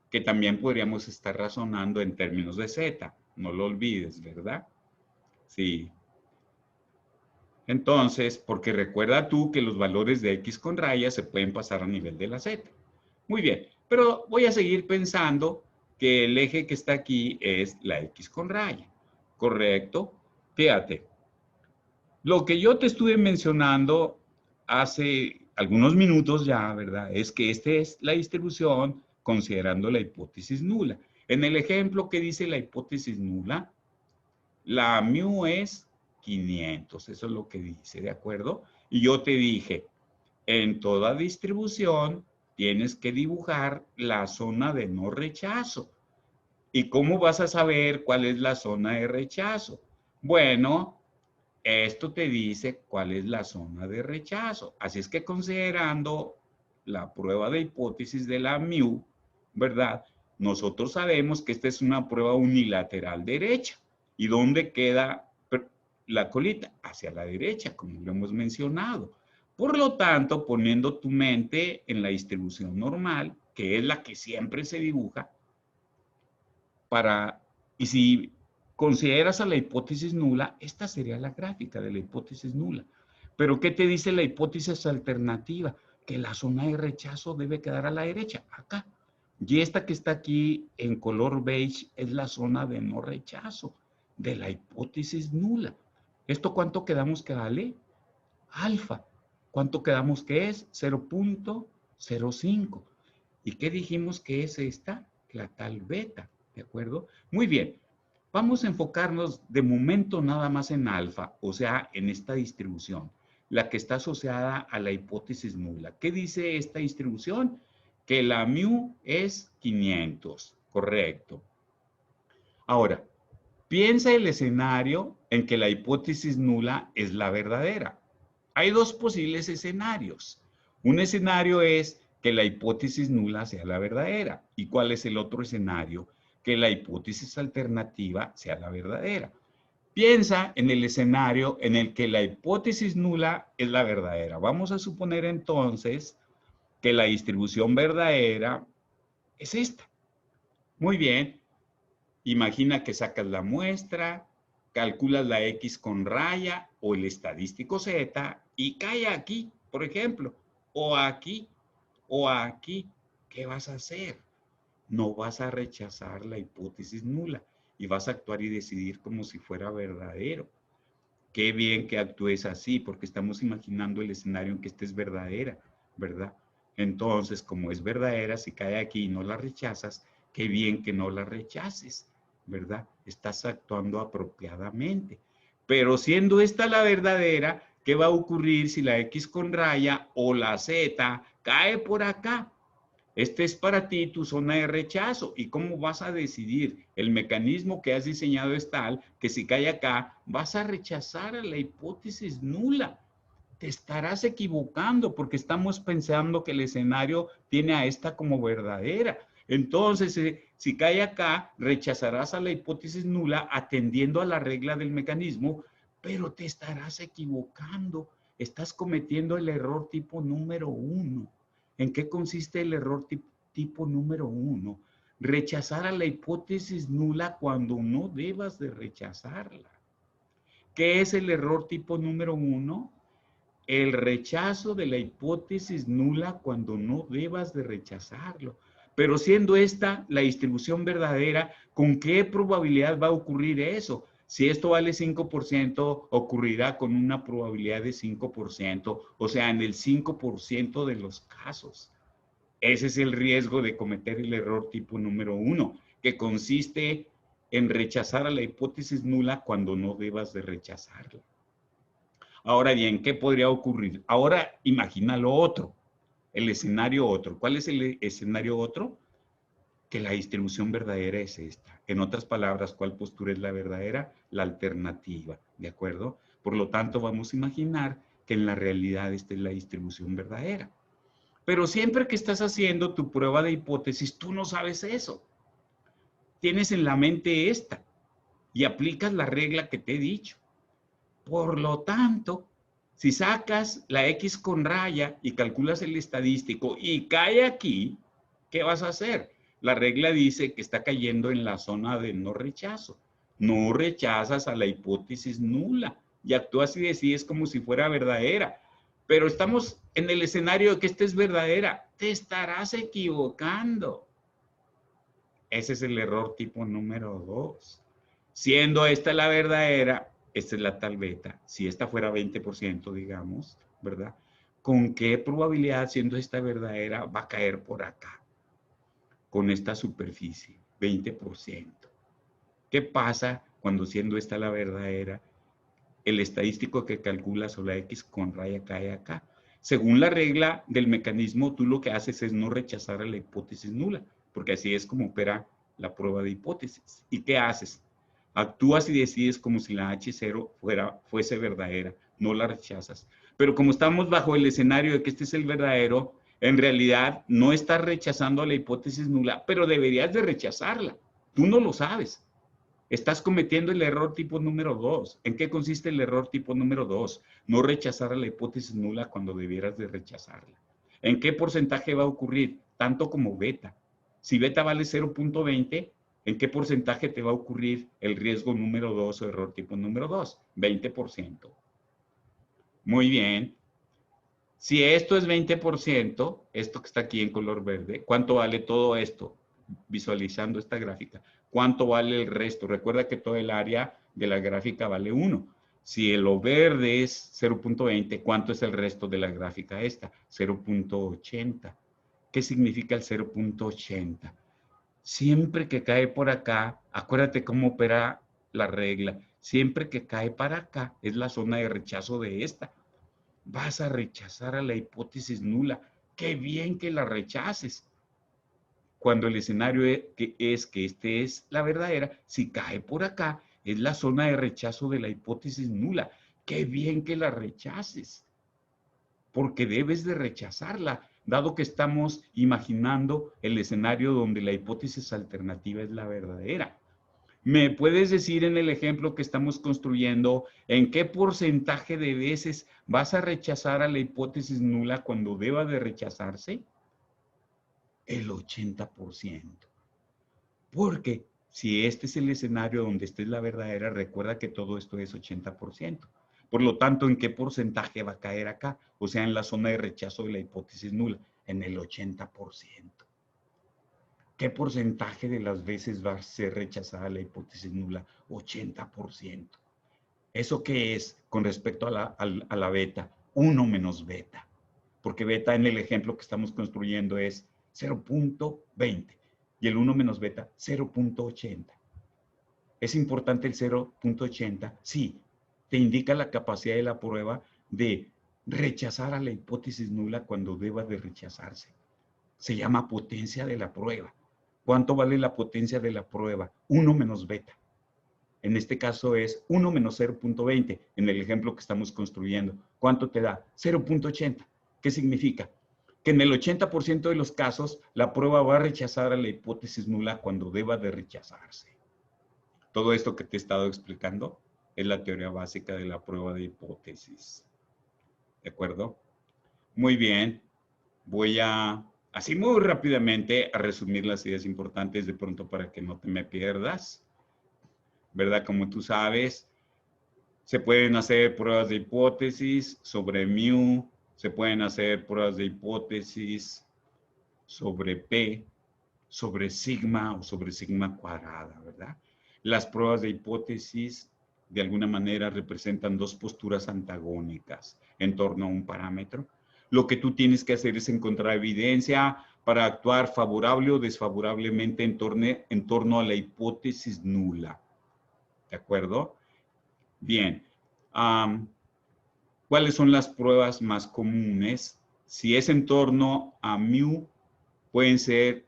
que también podríamos estar razonando en términos de Z. No lo olvides, ¿verdad? Sí. Entonces, porque recuerda tú que los valores de X con raya se pueden pasar a nivel de la Z. Muy bien, pero voy a seguir pensando que el eje que está aquí es la X con raya. ¿Correcto? Fíjate, lo que yo te estuve mencionando hace algunos minutos ya, ¿verdad? Es que esta es la distribución considerando la hipótesis nula. En el ejemplo que dice la hipótesis nula, la mu es 500, eso es lo que dice, ¿de acuerdo? Y yo te dije, en toda distribución tienes que dibujar la zona de no rechazo. ¿Y cómo vas a saber cuál es la zona de rechazo? Bueno, esto te dice cuál es la zona de rechazo. Así es que considerando la prueba de hipótesis de la mu, ¿verdad? Nosotros sabemos que esta es una prueba unilateral derecha. ¿Y dónde queda la colita? Hacia la derecha, como lo hemos mencionado. Por lo tanto, poniendo tu mente en la distribución normal, que es la que siempre se dibuja, y si consideras a la hipótesis nula, esta sería la gráfica de la hipótesis nula. Pero ¿qué te dice la hipótesis alternativa? que la zona de rechazo debe quedar a la derecha, acá. Y esta que está aquí en color beige es la zona de no rechazo, de la hipótesis nula. ¿Esto cuánto quedamos que vale? Alfa. ¿Cuánto quedamos que es? 0.05. ¿Y qué dijimos que es esta? La tal beta, ¿de acuerdo? Muy bien. Vamos a enfocarnos de momento nada más en alfa, o sea, en esta distribución, la que está asociada a la hipótesis nula. ¿Qué dice esta distribución? Que la mu es 500, correcto. Ahora, piensa el escenario en que la hipótesis nula es la verdadera. Hay dos posibles escenarios. Un escenario es que la hipótesis nula sea la verdadera. ¿Y cuál es el otro escenario? Que la hipótesis alternativa sea la verdadera. Piensa en el escenario en el que la hipótesis nula es la verdadera. Vamos a suponer entonces que la distribución verdadera es esta. Muy bien. Imagina que sacas la muestra, calculas la X con raya o el estadístico Z y cae aquí, por ejemplo, o aquí, o aquí. ¿Qué vas a hacer? No vas a rechazar la hipótesis nula y vas a actuar y decidir como si fuera verdadero. Qué bien que actúes así, porque estamos imaginando el escenario en que esta es verdadera, ¿verdad? Entonces, como es verdadera, si cae aquí y no la rechazas, qué bien que no la rechaces, ¿verdad? Estás actuando apropiadamente. Pero siendo esta la verdadera, ¿qué va a ocurrir si la X con raya o la Z cae por acá? Este es para ti tu zona de rechazo. ¿Y cómo vas a decidir? El mecanismo que has diseñado es tal que si cae acá, vas a rechazar a la hipótesis nula. Te estarás equivocando porque estamos pensando que el escenario tiene a esta como verdadera. Entonces, si cae acá, rechazarás a la hipótesis nula atendiendo a la regla del mecanismo, pero te estarás equivocando. Estás cometiendo el error tipo número 1. ¿En qué consiste el error tipo número 1? Rechazar a la hipótesis nula cuando no debas de rechazarla. ¿Qué es el error tipo número 1? El rechazo de la hipótesis nula cuando no debas de rechazarlo. Pero siendo esta la distribución verdadera, ¿con qué probabilidad va a ocurrir eso? Si esto vale 5%, ocurrirá con una probabilidad de 5%, o sea, en el 5% de los casos. Ese es el riesgo de cometer el error tipo número 1, que consiste en rechazar a la hipótesis nula cuando no debas de rechazarla. Ahora bien, ¿qué podría ocurrir? Ahora imagina lo otro, el escenario otro. ¿Cuál es el escenario otro? Que la distribución verdadera es esta. En otras palabras, ¿cuál postura es la verdadera? La alternativa, ¿de acuerdo? Por lo tanto, vamos a imaginar que en la realidad esta es la distribución verdadera. Pero siempre que estás haciendo tu prueba de hipótesis, tú no sabes eso. Tienes en la mente esta y aplicas la regla que te he dicho. Por lo tanto, si sacas la X con raya y calculas el estadístico y cae aquí, ¿qué vas a hacer? La regla dice que está cayendo en la zona de no rechazo. No rechazas a la hipótesis nula y actúas y decides como si fuera verdadera. Pero estamos en el escenario de que esta es verdadera. Te estarás equivocando. Ese es el error tipo número 2. Siendo esta la verdadera, esta es la tal beta. Si esta fuera 20%, digamos, ¿verdad? ¿Con qué probabilidad, siendo esta verdadera, va a caer por acá? Con esta superficie, 20%. ¿Qué pasa cuando siendo esta la verdadera, el estadístico que calculas o la X con raya cae acá? Según la regla del mecanismo, tú lo que haces es no rechazar a la hipótesis nula, porque así es como opera la prueba de hipótesis. ¿Y qué haces? Actúas y decides como si la H0 fuese verdadera, no la rechazas. Pero como estamos bajo el escenario de que este es el verdadero, en realidad no estás rechazando a la hipótesis nula, pero deberías de rechazarla. Tú no lo sabes. Estás cometiendo el error tipo número 2. ¿En qué consiste el error tipo número 2? No rechazar a la hipótesis nula cuando debieras de rechazarla. ¿En qué porcentaje va a ocurrir? Tanto como beta. Si beta vale 0.20, ¿en qué porcentaje te va a ocurrir el riesgo número 2 o error tipo número 2? 20%. Muy bien. Si esto es 20%, esto que está aquí en color verde, ¿cuánto vale todo esto? Visualizando esta gráfica. ¿Cuánto vale el resto? Recuerda que todo el área de la gráfica vale 1. Si lo verde es 0.20, ¿cuánto es el resto de la gráfica esta? 0.80. ¿Qué significa el 0.80? Siempre que cae por acá, acuérdate cómo opera la regla. Siempre que cae para acá es la zona de rechazo de esta. Vas a rechazar a la hipótesis nula. Qué bien que la rechaces. Cuando el escenario es que este es la verdadera, si cae por acá, es la zona de rechazo de la hipótesis nula. Qué bien que la rechaces, porque debes de rechazarla, dado que estamos imaginando el escenario donde la hipótesis alternativa es la verdadera. ¿Me puedes decir en el ejemplo que estamos construyendo en qué porcentaje de veces vas a rechazar a la hipótesis nula cuando deba de rechazarse? El 80%. Porque si este es el escenario donde esté la verdadera, recuerda que todo esto es 80%. Por lo tanto, ¿en qué porcentaje va a caer acá? O sea, en la zona de rechazo de la hipótesis nula, en el 80%. ¿Qué porcentaje de las veces va a ser rechazada la hipótesis nula? 80%. ¿Eso qué es con respecto a la beta? 1 menos beta. Porque beta en el ejemplo que estamos construyendo es 0.20 y el 1 menos beta 0.80. ¿Es importante el 0.80? Sí, te indica la capacidad de la prueba de rechazar a la hipótesis nula cuando deba de rechazarse. Se llama potencia de la prueba. ¿Cuánto vale la potencia de la prueba? 1 menos beta. En este caso es 1 menos 0.20 en el ejemplo que estamos construyendo. ¿Cuánto te da? 0.80. ¿Qué significa? Que en el 80% de los casos la prueba va a rechazar a la hipótesis nula cuando deba de rechazarse. Todo esto que te he estado explicando es la teoría básica de la prueba de hipótesis. ¿De acuerdo? Muy bien. Voy a, así muy rápidamente, a resumir las ideas importantes de pronto para que no te me pierdas. ¿Verdad? Como tú sabes, se pueden hacer pruebas de hipótesis sobre mu, se pueden hacer pruebas de hipótesis sobre P, sobre sigma o sobre sigma cuadrada, ¿verdad? Las pruebas de hipótesis de alguna manera representan dos posturas antagónicas en torno a un parámetro. Lo que tú tienes que hacer es encontrar evidencia para actuar favorable o desfavorablemente en torno a la hipótesis nula. ¿De acuerdo? Bien. ¿Cuáles son las pruebas más comunes? Si es en torno a mu, pueden ser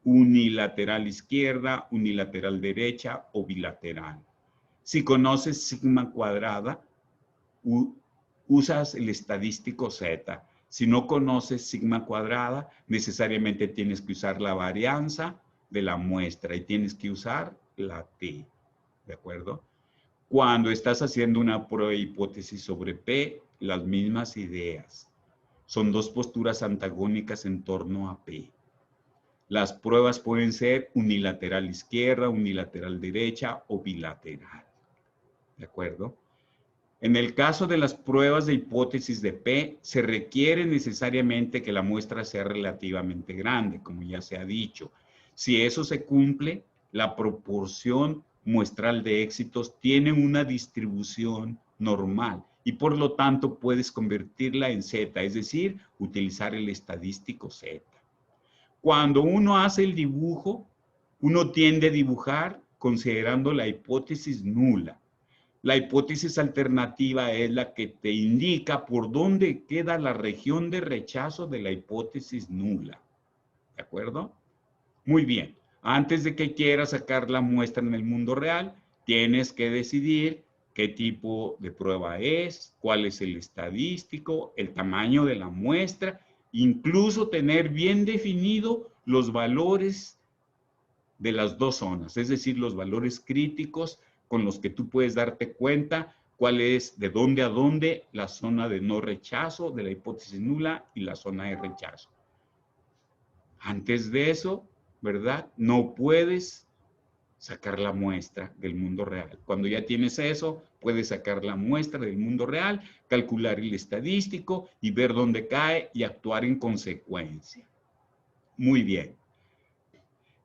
unilateral izquierda, unilateral derecha o bilateral. Si conoces sigma cuadrada, usas el estadístico Z. Si no conoces sigma cuadrada, necesariamente tienes que usar la varianza de la muestra y tienes que usar la T. ¿De acuerdo? Cuando estás haciendo una prueba de hipótesis sobre P, las mismas ideas. Son dos posturas antagónicas en torno a P. Las pruebas pueden ser unilateral izquierda, unilateral derecha o bilateral. ¿De acuerdo? En el caso de las pruebas de hipótesis de P, se requiere necesariamente que la muestra sea relativamente grande, como ya se ha dicho. Si eso se cumple, la proporción muestral de éxitos tiene una distribución normal y por lo tanto puedes convertirla en Z, es decir, utilizar el estadístico Z. Cuando uno hace el dibujo, uno tiende a dibujar considerando la hipótesis nula. La hipótesis alternativa es la que te indica por dónde queda la región de rechazo de la hipótesis nula. ¿De acuerdo? Muy bien. Antes de que quieras sacar la muestra en el mundo real, tienes que decidir qué tipo de prueba es, cuál es el estadístico, el tamaño de la muestra, incluso tener bien definido los valores de las dos zonas, es decir, los valores críticos con los que tú puedes darte cuenta cuál es de dónde a dónde la zona de no rechazo de la hipótesis nula y la zona de rechazo. Antes de eso, ¿verdad? No puedes sacar la muestra del mundo real. Cuando ya tienes eso, puedes sacar la muestra del mundo real, calcular el estadístico y ver dónde cae y actuar en consecuencia. Muy bien.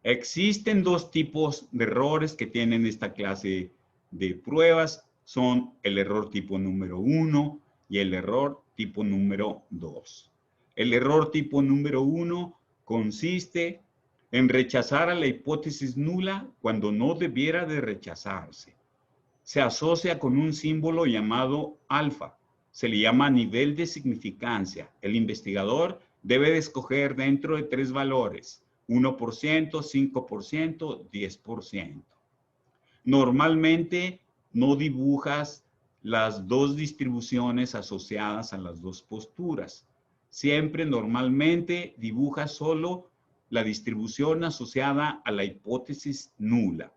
Existen dos tipos de errores que tienen esta clase de pruebas. Son el error tipo número 1 y el error tipo número 2. El error tipo número 1 consiste en rechazar a la hipótesis nula cuando no debiera de rechazarse. Se asocia con un símbolo llamado alfa. Se le llama nivel de significancia. El investigador debe de escoger dentro de 3 valores: 1%, 5%, 10%. Normalmente no dibujas las dos distribuciones asociadas a las dos posturas. Siempre normalmente dibujas solo la distribución asociada a la hipótesis nula.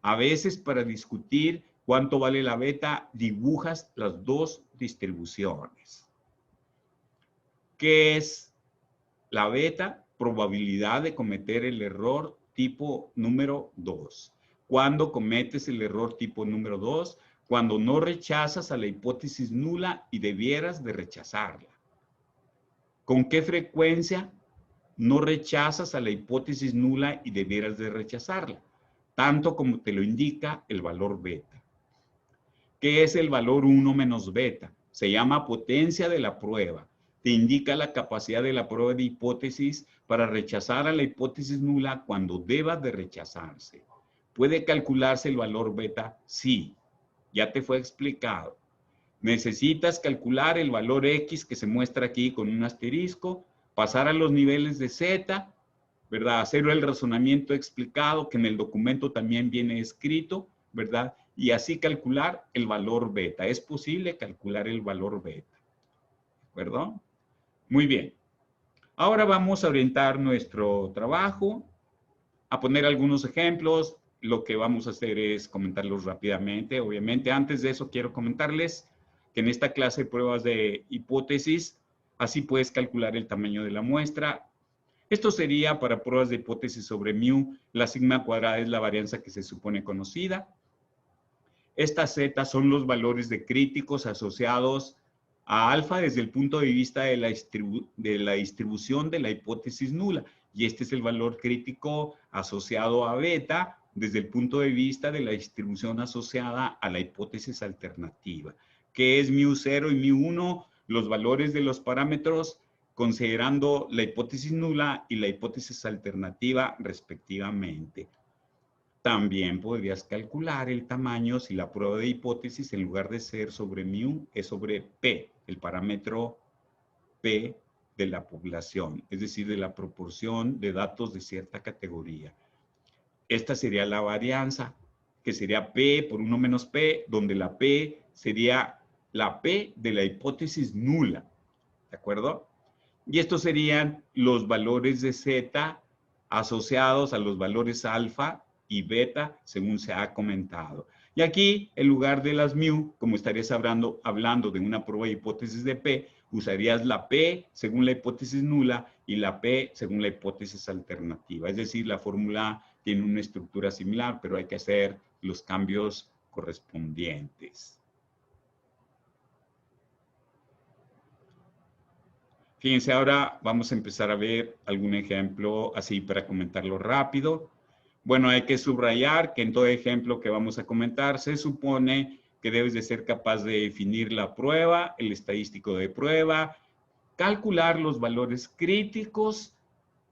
A veces, para discutir cuánto vale la beta, dibujas las dos distribuciones. ¿Qué es la beta? Probabilidad de cometer el error tipo número 2. ¿Cuándo cometes el error tipo número 2? Cuando no rechazas a la hipótesis nula y debieras de rechazarla. ¿Con qué frecuencia no rechazas a la hipótesis nula y debieras de rechazarla? Tanto como te lo indica el valor beta. ¿Qué es el valor 1 menos beta? Se llama potencia de la prueba. Te indica la capacidad de la prueba de hipótesis para rechazar a la hipótesis nula cuando deba de rechazarse. ¿Puede calcularse el valor beta? Sí, ya te fue explicado. Necesitas calcular el valor X que se muestra aquí con un asterisco, pasar a los niveles de Z, ¿verdad? Hacer el razonamiento explicado que en el documento también viene escrito, ¿verdad? Y así calcular el valor beta. Es posible calcular el valor beta, ¿de acuerdo? Muy bien. Ahora vamos a orientar nuestro trabajo, a poner algunos ejemplos. Lo que vamos a hacer es comentarlos rápidamente. Obviamente, antes de eso quiero comentarles que en esta clase de pruebas de hipótesis, así puedes calcular el tamaño de la muestra. Esto sería para pruebas de hipótesis sobre mu. La sigma cuadrada es la varianza que se supone conocida. Estas z son los valores de críticos asociados a alfa desde el punto de vista de la distribución de la hipótesis nula. Y este es el valor crítico asociado a beta desde el punto de vista de la distribución asociada a la hipótesis alternativa. ¿Qué es mu0 y mu1? Los valores de los parámetros considerando la hipótesis nula y la hipótesis alternativa respectivamente. También podrías calcular el tamaño si la prueba de hipótesis, en lugar de ser sobre mu, es sobre P, el parámetro P de la población, es decir, de la proporción de datos de cierta categoría. Esta sería la varianza, que sería P por 1 menos P, donde la P sería la P de la hipótesis nula, ¿de acuerdo? Y estos serían los valores de Z asociados a los valores alfa y beta, según se ha comentado. Y aquí, en lugar de las mu, como estarías hablando de una prueba de hipótesis de P, usarías la P según la hipótesis nula y la P según la hipótesis alternativa. Es decir, la fórmula tiene una estructura similar, pero hay que hacer los cambios correspondientes. Fíjense, ahora vamos a empezar a ver algún ejemplo así para comentarlo rápido. Bueno, hay que subrayar que en todo ejemplo que vamos a comentar se supone que debes de ser capaz de definir la prueba, el estadístico de prueba, calcular los valores críticos,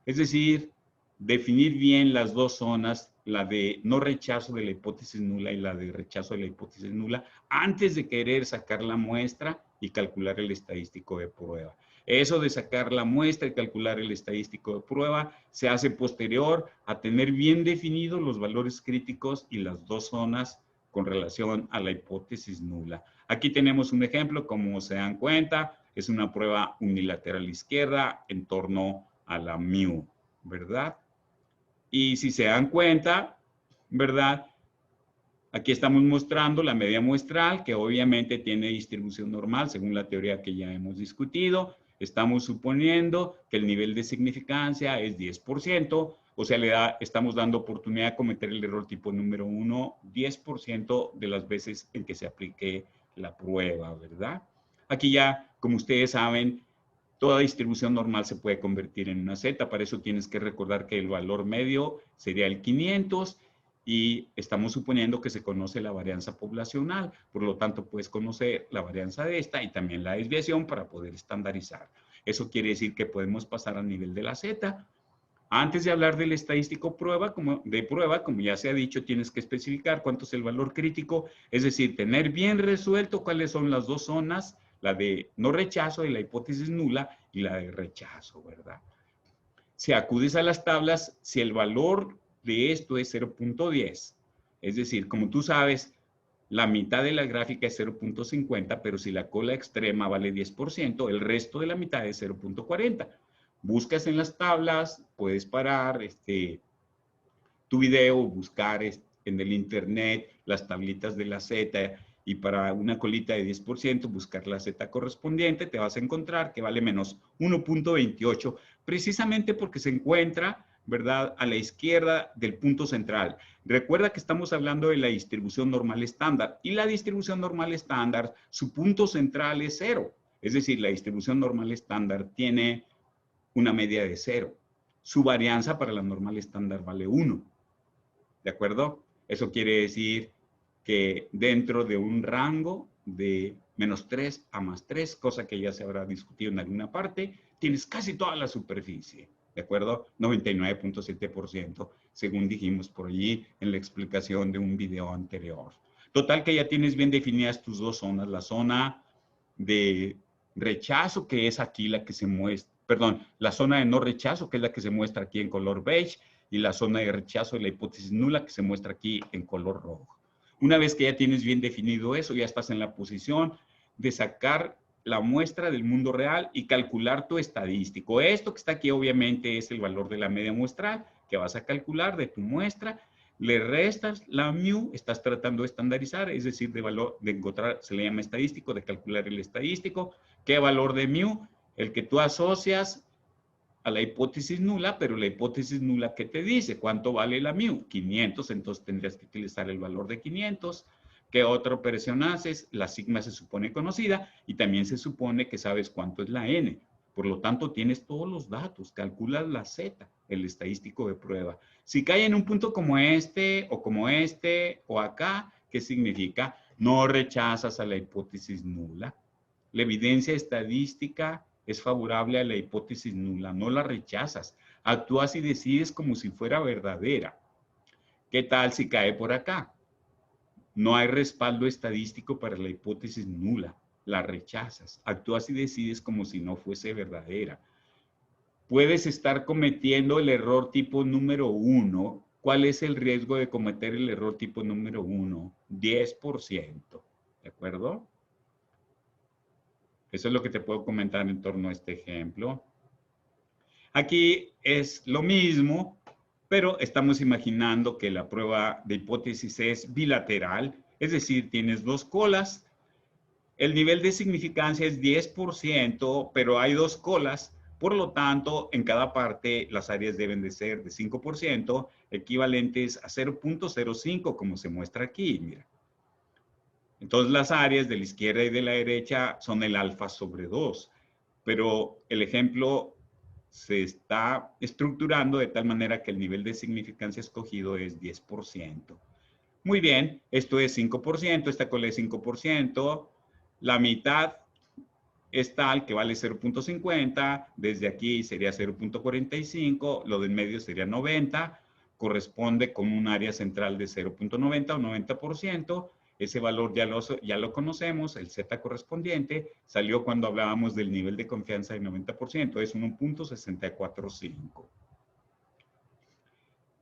es decir, definir bien las dos zonas, la de no rechazo de la hipótesis nula y la de rechazo de la hipótesis nula, antes de querer sacar la muestra y calcular el estadístico de prueba. Eso de sacar la muestra y calcular el estadístico de prueba se hace posterior a tener bien definidos los valores críticos y las dos zonas con relación a la hipótesis nula. Aquí tenemos un ejemplo, como se dan cuenta, es una prueba unilateral izquierda en torno a la mu, ¿verdad? Y si se dan cuenta, ¿verdad? Aquí estamos mostrando la media muestral, que obviamente tiene distribución normal según la teoría que ya hemos discutido. Estamos suponiendo que el nivel de significancia es 10%, O sea, estamos dando oportunidad de cometer el error tipo número 1 10% de las veces en que se aplique la prueba, ¿verdad? Aquí ya, como ustedes saben, toda distribución normal se puede convertir en una Z. Para eso tienes que recordar que el valor medio sería el 500 y estamos suponiendo que se conoce la varianza poblacional. Por lo tanto, puedes conocer la varianza de esta y también la desviación para poder estandarizar. Eso quiere decir que podemos pasar al nivel de la Z. Antes de hablar del estadístico de prueba, como ya se ha dicho, tienes que especificar cuánto es el valor crítico, es decir, tener bien resuelto cuáles son las dos zonas, la de no rechazo y la hipótesis nula y la de rechazo, ¿verdad? Si acudes a las tablas, si el valor de esto es 0.10, es decir, como tú sabes, la mitad de la gráfica es 0.50, pero si la cola extrema vale 10%, el resto de la mitad es 0.40. Buscas en las tablas, puedes parar tu video, buscar en el internet las tablitas de la Z y para una colita de 10% buscar la Z correspondiente, te vas a encontrar que vale menos 1.28, precisamente porque se encuentra, ¿verdad?, a la izquierda del punto central. Recuerda que estamos hablando de la distribución normal estándar y la distribución normal estándar, su punto central es 0. Es decir, la distribución normal estándar tiene una media de 0. Su varianza para la normal estándar vale 1. ¿De acuerdo? Eso quiere decir que dentro de un rango de menos 3 a más 3, cosa que ya se habrá discutido en alguna parte, tienes casi toda la superficie. ¿De acuerdo? 99.7%, según dijimos por allí en la explicación de un video anterior. Total que ya tienes bien definidas tus dos zonas, la zona de rechazo, que es aquí la que se muestra, perdón, la zona de no rechazo, que es la que se muestra aquí en color beige, y la zona de rechazo de la hipótesis nula, que se muestra aquí en color rojo. Una vez que ya tienes bien definido eso, ya estás en la posición de sacar la muestra del mundo real y calcular tu estadístico. Esto que está aquí obviamente es el valor de la media muestral que vas a calcular de tu muestra. Le restas la mu, estás tratando de estandarizar, es decir, de encontrar, se le llama estadístico, de calcular el estadístico. ¿Qué valor de mu? El que tú asocias a la hipótesis nula, pero la hipótesis nula, ¿qué te dice? ¿Cuánto vale la mu? 500, entonces tendrías que utilizar el valor de 500. ¿Qué otra operación haces? La sigma se supone conocida y también se supone que sabes cuánto es la n. Por lo tanto, tienes todos los datos, calculas la z, el estadístico de prueba. Si cae en un punto como este, o acá, ¿qué significa? No rechazas a la hipótesis nula. La evidencia estadística es favorable a la hipótesis nula, no la rechazas. Actúas y decides como si fuera verdadera. ¿Qué tal si cae por acá? No hay respaldo estadístico para la hipótesis nula, la rechazas. Actúas y decides como si no fuese verdadera. Puedes estar cometiendo el error tipo número 1. ¿Cuál es el riesgo de cometer el error tipo número 1? 10%. ¿De acuerdo? Eso es lo que te puedo comentar en torno a este ejemplo. Aquí es lo mismo, pero estamos imaginando que la prueba de hipótesis es bilateral, es decir, tienes dos colas. El nivel de significancia es 10%, pero hay dos colas. Por lo tanto, en cada parte las áreas deben de ser de 5%, equivalentes a 0.05, como se muestra aquí. Mira. Entonces las áreas de la izquierda y de la derecha son el alfa sobre 2, pero el ejemplo se está estructurando de tal manera que el nivel de significancia escogido es 10%. Muy bien, esto es 5%, esta cola es 5%, la mitad es tal que vale 0.50, desde aquí sería 0.45, lo del medio sería 90, corresponde con un área central de 0.90 o 90%, ese valor ya lo conocemos, el Z correspondiente, salió cuando hablábamos del nivel de confianza de 90%, es 1.645.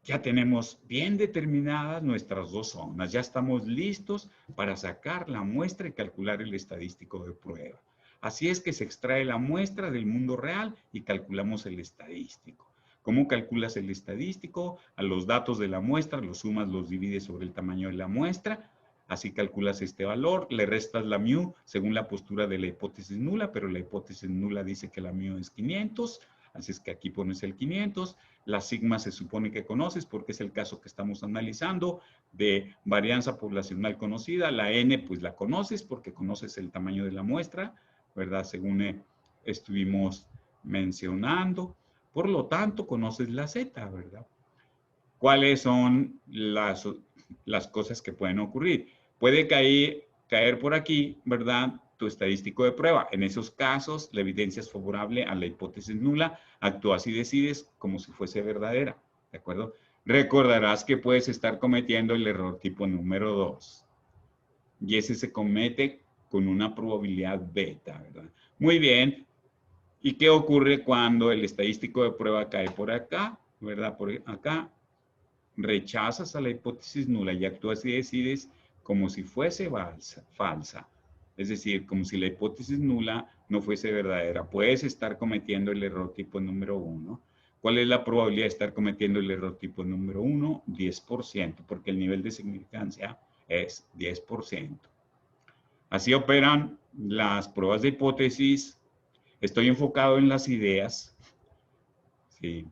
Ya tenemos bien determinadas nuestras dos zonas, ya estamos listos para sacar la muestra y calcular el estadístico de prueba. Así es que se extrae la muestra del mundo real y calculamos el estadístico. ¿Cómo calculas el estadístico? A los datos de la muestra los sumas, los divides sobre el tamaño de la muestra. Así calculas este valor, le restas la mu según la postura de la hipótesis nula, pero la hipótesis nula dice que la mu es 500. Así es que aquí pones el 500. La sigma se supone que conoces porque es el caso que estamos analizando de varianza poblacional conocida. La n pues la conoces porque conoces el tamaño de la muestra, ¿verdad? Según estuvimos mencionando. Por lo tanto, conoces la z, ¿verdad? ¿Cuáles son las cosas que pueden ocurrir? Puede caer por aquí, ¿verdad? Tu estadístico de prueba. En esos casos, la evidencia es favorable a la hipótesis nula. Actúas y decides como si fuese verdadera, ¿de acuerdo? Recordarás que puedes estar cometiendo el error tipo número 2. Y ese se comete con una probabilidad beta, ¿verdad? Muy bien. ¿Y qué ocurre cuando el estadístico de prueba cae por acá, ¿verdad? Por acá. Rechazas a la hipótesis nula y actúas y decides como si fuese falsa. Es decir, como si la hipótesis nula no fuese verdadera. Puedes estar cometiendo el error tipo número 1. ¿Cuál es la probabilidad de estar cometiendo el error tipo número 1? 10%, porque el nivel de significancia es 10%. Así operan las pruebas de hipótesis. Estoy enfocado en las ideas. Sí.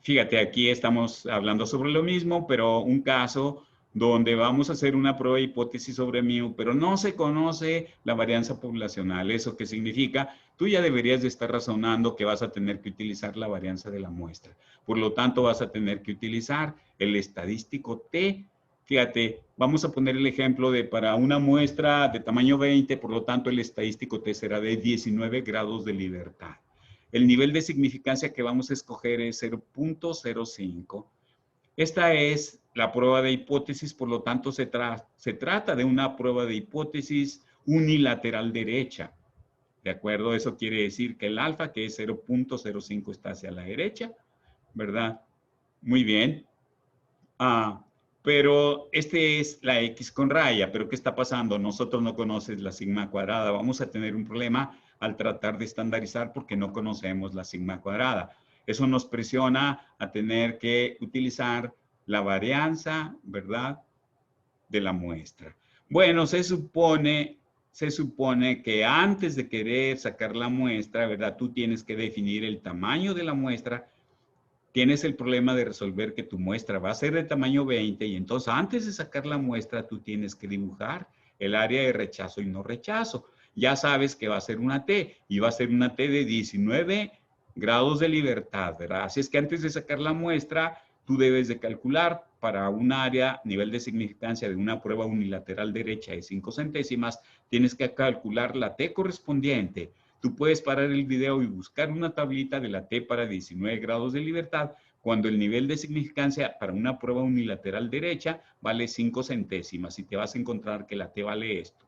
Fíjate, aquí estamos hablando sobre lo mismo, pero un caso donde vamos a hacer una prueba de hipótesis sobre mu, pero no se conoce la varianza poblacional. ¿Eso qué significa? Tú ya deberías de estar razonando que vas a tener que utilizar la varianza de la muestra. Por lo tanto, vas a tener que utilizar el estadístico T. Fíjate, vamos a poner el ejemplo de para una muestra de tamaño 20, por lo tanto, el estadístico T será de 19 grados de libertad. El nivel de significancia que vamos a escoger es 0.05. Esta es la prueba de hipótesis, por lo tanto se trata de una prueba de hipótesis unilateral derecha. ¿De acuerdo? Eso quiere decir que el alfa, que es 0.05, está hacia la derecha, ¿verdad? Muy bien. Pero este es la X con raya. ¿Pero qué está pasando? Nosotros no conocemos la sigma cuadrada. Vamos a tener un problema al tratar de estandarizar porque no conocemos la sigma cuadrada. Eso nos presiona a tener que utilizar la varianza, ¿verdad?, de la muestra. Bueno, se supone que antes de querer sacar la muestra, ¿verdad?, tú tienes que definir el tamaño de la muestra. Tienes el problema de resolver que tu muestra va a ser de tamaño 20 y entonces antes de sacar la muestra tú tienes que dibujar el área de rechazo y no rechazo. Ya sabes que va a ser una T y va a ser una T de 19 grados de libertad, ¿verdad? Así es que antes de sacar la muestra tú debes de calcular para un área, nivel de significancia de una prueba unilateral derecha de 5 centésimas, tienes que calcular la T correspondiente. Tú puedes parar el video y buscar una tablita de la T para 19 grados de libertad cuando el nivel de significancia para una prueba unilateral derecha vale 5 centésimas y te vas a encontrar que la T vale esto.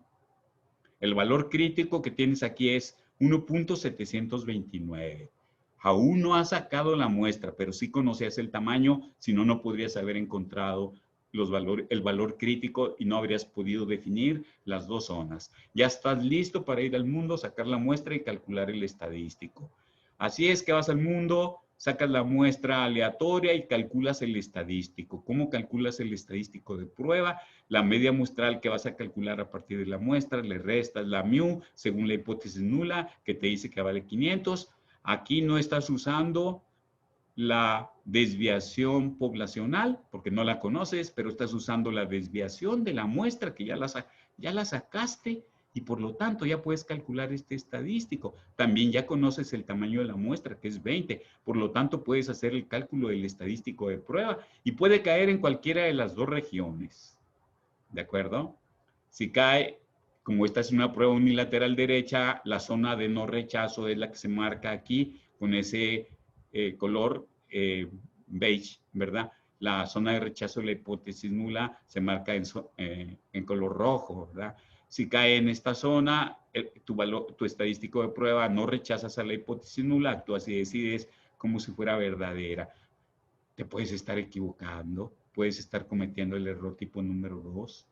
El valor crítico que tienes aquí es 1.729. Aún no has sacado la muestra, pero sí conocías el tamaño, si no, no podrías haber encontrado el valor crítico y no habrías podido definir las dos zonas. Ya estás listo para ir al mundo, sacar la muestra y calcular el estadístico. Así es que vas al mundo, sacas la muestra aleatoria y calculas el estadístico. ¿Cómo calculas el estadístico de prueba? La media muestral que vas a calcular a partir de la muestra, le restas la mu según la hipótesis nula que te dice que vale 500. Aquí no estás usando la desviación poblacional, porque no la conoces, pero estás usando la desviación de la muestra que ya la sacaste y por lo tanto ya puedes calcular este estadístico. También ya conoces el tamaño de la muestra, que es 20, por lo tanto puedes hacer el cálculo del estadístico de prueba y puede caer en cualquiera de las dos regiones. ¿De acuerdo? Si cae, como esta es una prueba unilateral derecha, la zona de no rechazo es la que se marca aquí con ese color beige, ¿verdad? La zona de rechazo de la hipótesis nula se marca en color rojo, ¿verdad? Si cae en esta zona, tu estadístico de prueba no rechazas a la hipótesis nula, actúas y decides como si fuera verdadera. Te puedes estar equivocando, puedes estar cometiendo el error tipo número 2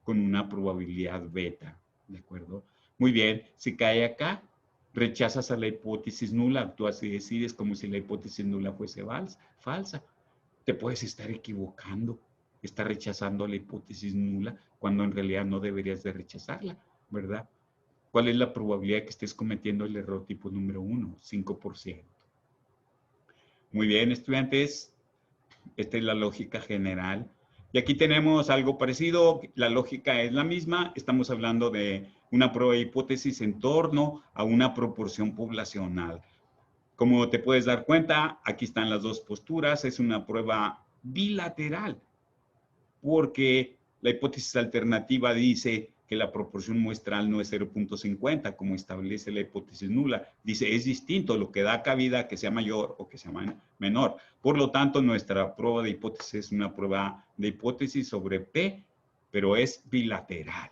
con una probabilidad beta, ¿de acuerdo? Muy bien, si cae acá, rechazas a la hipótesis nula, actúas y decides como si la hipótesis nula fuese falsa. Te puedes estar equivocando, estar rechazando a la hipótesis nula cuando en realidad no deberías de rechazarla, ¿verdad? ¿Cuál es la probabilidad de que estés cometiendo el error tipo número 1? 5%. Muy bien, estudiantes. Esta es la lógica general. Y aquí tenemos algo parecido. La lógica es la misma. Estamos hablando de una prueba de hipótesis en torno a una proporción poblacional. Como te puedes dar cuenta, aquí están las dos posturas. Es una prueba bilateral, porque la hipótesis alternativa dice que la proporción muestral no es 0.50, como establece la hipótesis nula. Dice, es distinto, lo que da cabida a que sea mayor o que sea menor. Por lo tanto, nuestra prueba de hipótesis es una prueba de hipótesis sobre P, pero es bilateral.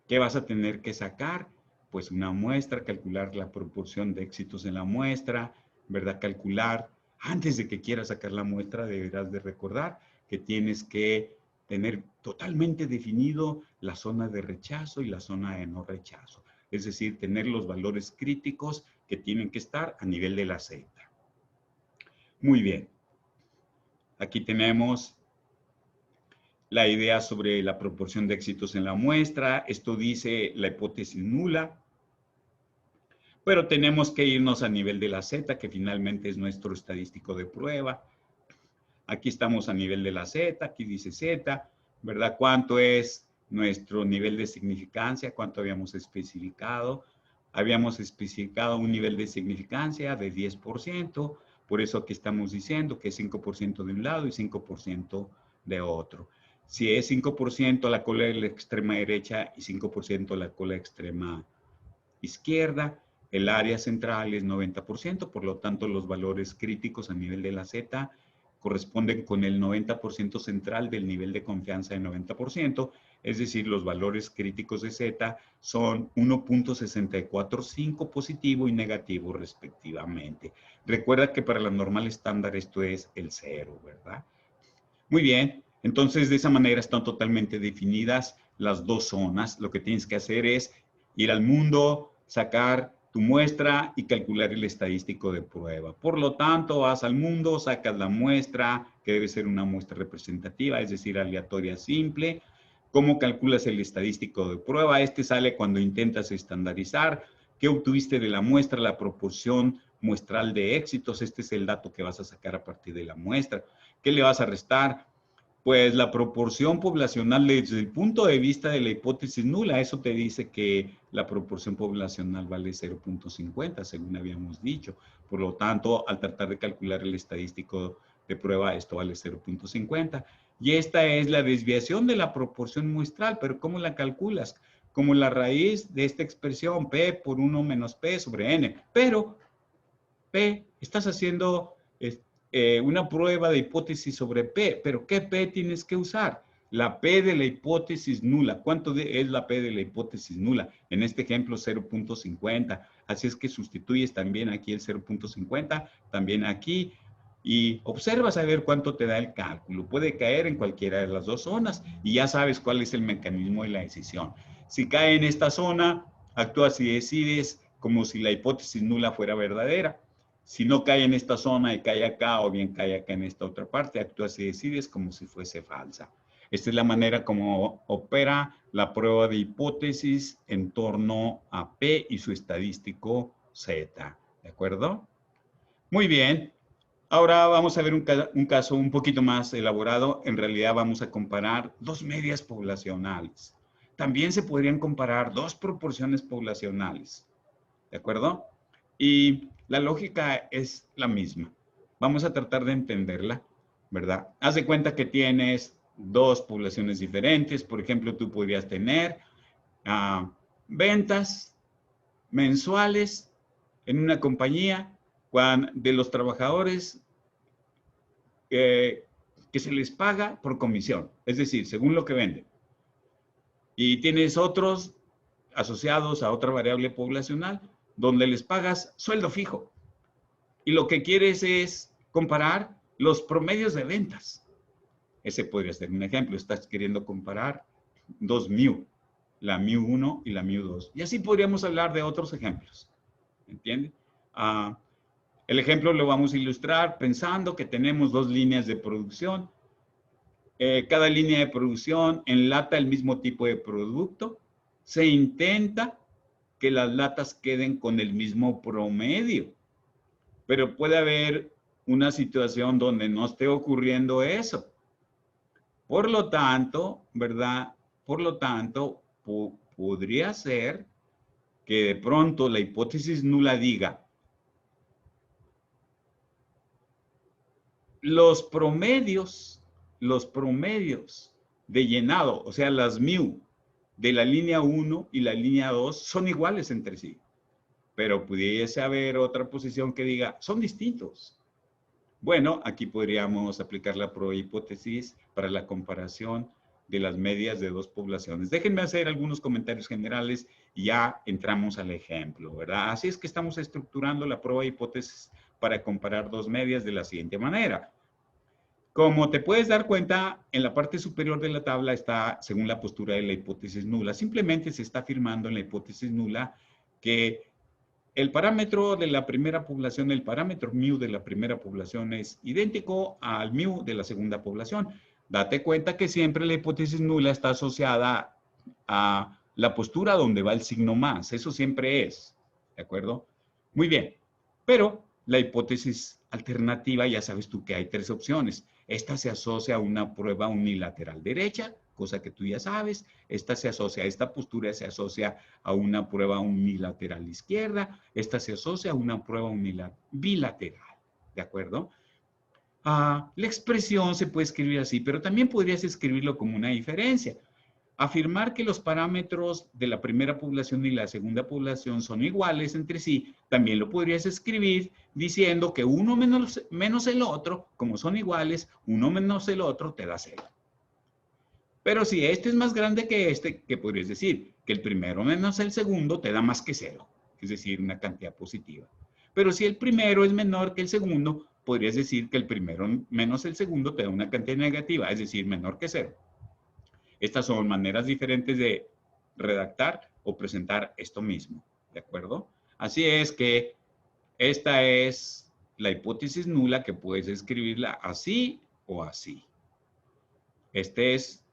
¿Qué vas a tener que sacar? Pues una muestra, calcular la proporción de éxitos en la muestra, ¿verdad? Calcular, antes de que quieras sacar la muestra, deberás de recordar que tienes que tener totalmente definido la zona de rechazo y la zona de no rechazo. Es decir, tener los valores críticos que tienen que estar a nivel de la Z. Muy bien. Aquí tenemos la idea sobre la proporción de éxitos en la muestra. Esto dice la hipótesis nula. Pero tenemos que irnos a nivel de la Z, que finalmente es nuestro estadístico de prueba. Aquí estamos a nivel de la Z, aquí dice Z, ¿verdad? ¿Cuánto es nuestro nivel de significancia? ¿Cuánto habíamos especificado? Habíamos especificado un nivel de significancia de 10%, por eso aquí estamos diciendo que es 5% de un lado y 5% de otro. Si es 5% la cola de la extrema derecha y 5% la cola extrema izquierda, el área central es 90%, por lo tanto los valores críticos a nivel de la Z corresponden con el 90% central del nivel de confianza de 90%, es decir, los valores críticos de Z son 1.645 positivo y negativo respectivamente. Recuerda que para la normal estándar esto es el 0, ¿verdad? Muy bien, entonces de esa manera están totalmente definidas las dos zonas. Lo que tienes que hacer es ir al mundo, sacar tu muestra y calcular el estadístico de prueba. Por lo tanto, vas al mundo, sacas la muestra, que debe ser una muestra representativa, es decir, aleatoria simple. ¿Cómo calculas el estadístico de prueba? Este sale cuando intentas estandarizar. ¿Qué obtuviste de la muestra? La proporción muestral de éxitos. Este es el dato que vas a sacar a partir de la muestra. ¿Qué le vas a restar? Pues la proporción poblacional desde el punto de vista de la hipótesis nula, eso te dice que la proporción poblacional vale 0.50, según habíamos dicho. Por lo tanto, al tratar de calcular el estadístico de prueba, esto vale 0.50. Y esta es la desviación de la proporción muestral, pero ¿cómo la calculas? Como la raíz de esta expresión, P por 1 menos P sobre N. Pero P, estás haciendo una prueba de hipótesis sobre P, pero ¿qué P tienes que usar? La P de la hipótesis nula. ¿Cuánto es la P de la hipótesis nula? En este ejemplo, 0.50. Así es que sustituyes también aquí el 0.50, también aquí, y observas a ver cuánto te da el cálculo. Puede caer en cualquiera de las dos zonas y ya sabes cuál es el mecanismo de la decisión. Si cae en esta zona, actúas y decides como si la hipótesis nula fuera verdadera. Si no cae en esta zona y cae acá, o bien cae acá en esta otra parte, actúas y decides como si fuese falsa. Esta es la manera como opera la prueba de hipótesis en torno a P y su estadístico Z. ¿De acuerdo? Muy bien. Ahora vamos a ver un caso un poquito más elaborado. En realidad vamos a comparar dos medias poblacionales. También se podrían comparar dos proporciones poblacionales. ¿De acuerdo? Y la lógica es la misma. Vamos a tratar de entenderla, ¿verdad? Haz de cuenta que tienes dos poblaciones diferentes. Por ejemplo, tú podrías tener ventas mensuales en una compañía de los trabajadores que se les paga por comisión, es decir, según lo que venden. Y tienes otros asociados a otra variable poblacional donde les pagas sueldo fijo. Y lo que quieres es comparar los promedios de ventas. Ese podría ser un ejemplo. Estás queriendo comparar dos MIU, la MIU 1 y la MIU 2. Y así podríamos hablar de otros ejemplos. ¿Entiendes? El ejemplo lo vamos a ilustrar pensando que tenemos dos líneas de producción. Cada línea de producción enlata el mismo tipo de producto. Se intenta que las latas queden con el mismo promedio. Pero puede haber una situación donde no esté ocurriendo eso. Por lo tanto, ¿verdad? Por lo tanto, podría ser que de pronto la hipótesis nula diga, los promedios de llenado, o sea, las mu de la línea 1 y la línea 2 son iguales entre sí. Pero pudiese haber otra posición que diga, son distintos. Bueno, aquí podríamos aplicar la prohipótesis para la comparación de las medias de dos poblaciones. Déjenme hacer algunos comentarios generales y ya entramos al ejemplo, ¿verdad? Así es que estamos estructurando la prueba hipótesis para comparar dos medias de la siguiente manera. Como te puedes dar cuenta, en la parte superior de la tabla está según la postura de la hipótesis nula. Simplemente se está afirmando en la hipótesis nula que el parámetro de la primera población, el parámetro mu de la primera población es idéntico al mu de la segunda población. Date cuenta que siempre la hipótesis nula está asociada a la postura donde va el signo más. Eso siempre es, ¿de acuerdo? Muy bien, pero la hipótesis alternativa, ya sabes tú que hay tres opciones. Esta se asocia a una prueba unilateral derecha, cosa que tú ya sabes. Esta postura se asocia a una prueba unilateral izquierda. Esta se asocia a una prueba bilateral, ¿de acuerdo? La expresión se puede escribir así, pero también podrías escribirlo como una diferencia. Afirmar que los parámetros de la primera población y la segunda población son iguales entre sí, también lo podrías escribir diciendo que uno menos el otro, como son iguales, uno menos el otro te da 0. Pero si este es más grande que este, ¿qué podrías decir? Que el primero menos el segundo te da más que 0, es decir, una cantidad positiva. Pero si el primero es menor que el segundo, podrías decir que el primero menos el segundo te da una cantidad negativa, es decir, menor que 0. Estas son maneras diferentes de redactar o presentar esto mismo, ¿de acuerdo? Así es que esta es la hipótesis nula que puedes escribirla así o así. Esta es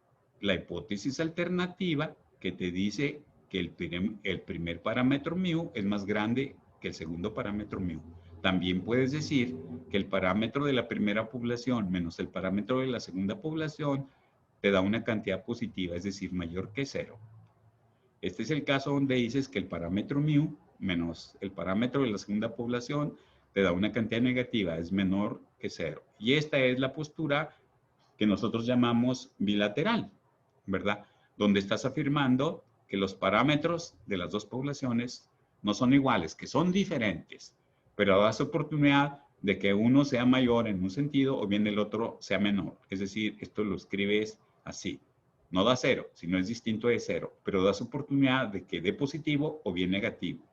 la hipótesis alternativa que te dice que el primer parámetro mu es más grande que el segundo parámetro mu. También puedes decir que el parámetro de la primera población menos el parámetro de la segunda población te da una cantidad positiva, es decir, mayor que 0. Este es el caso donde dices que el parámetro mu menos el parámetro de la segunda población te da una cantidad negativa, es menor que 0. Y esta es la postura que nosotros llamamos bilateral, ¿verdad? Donde estás afirmando que los parámetros de las dos poblaciones no son iguales, que son diferentes, pero das oportunidad de que uno sea mayor en un sentido o bien el otro sea menor. Es decir, esto lo escribes así. No da 0, sino es distinto de 0, pero das oportunidad de que dé positivo o bien negativo.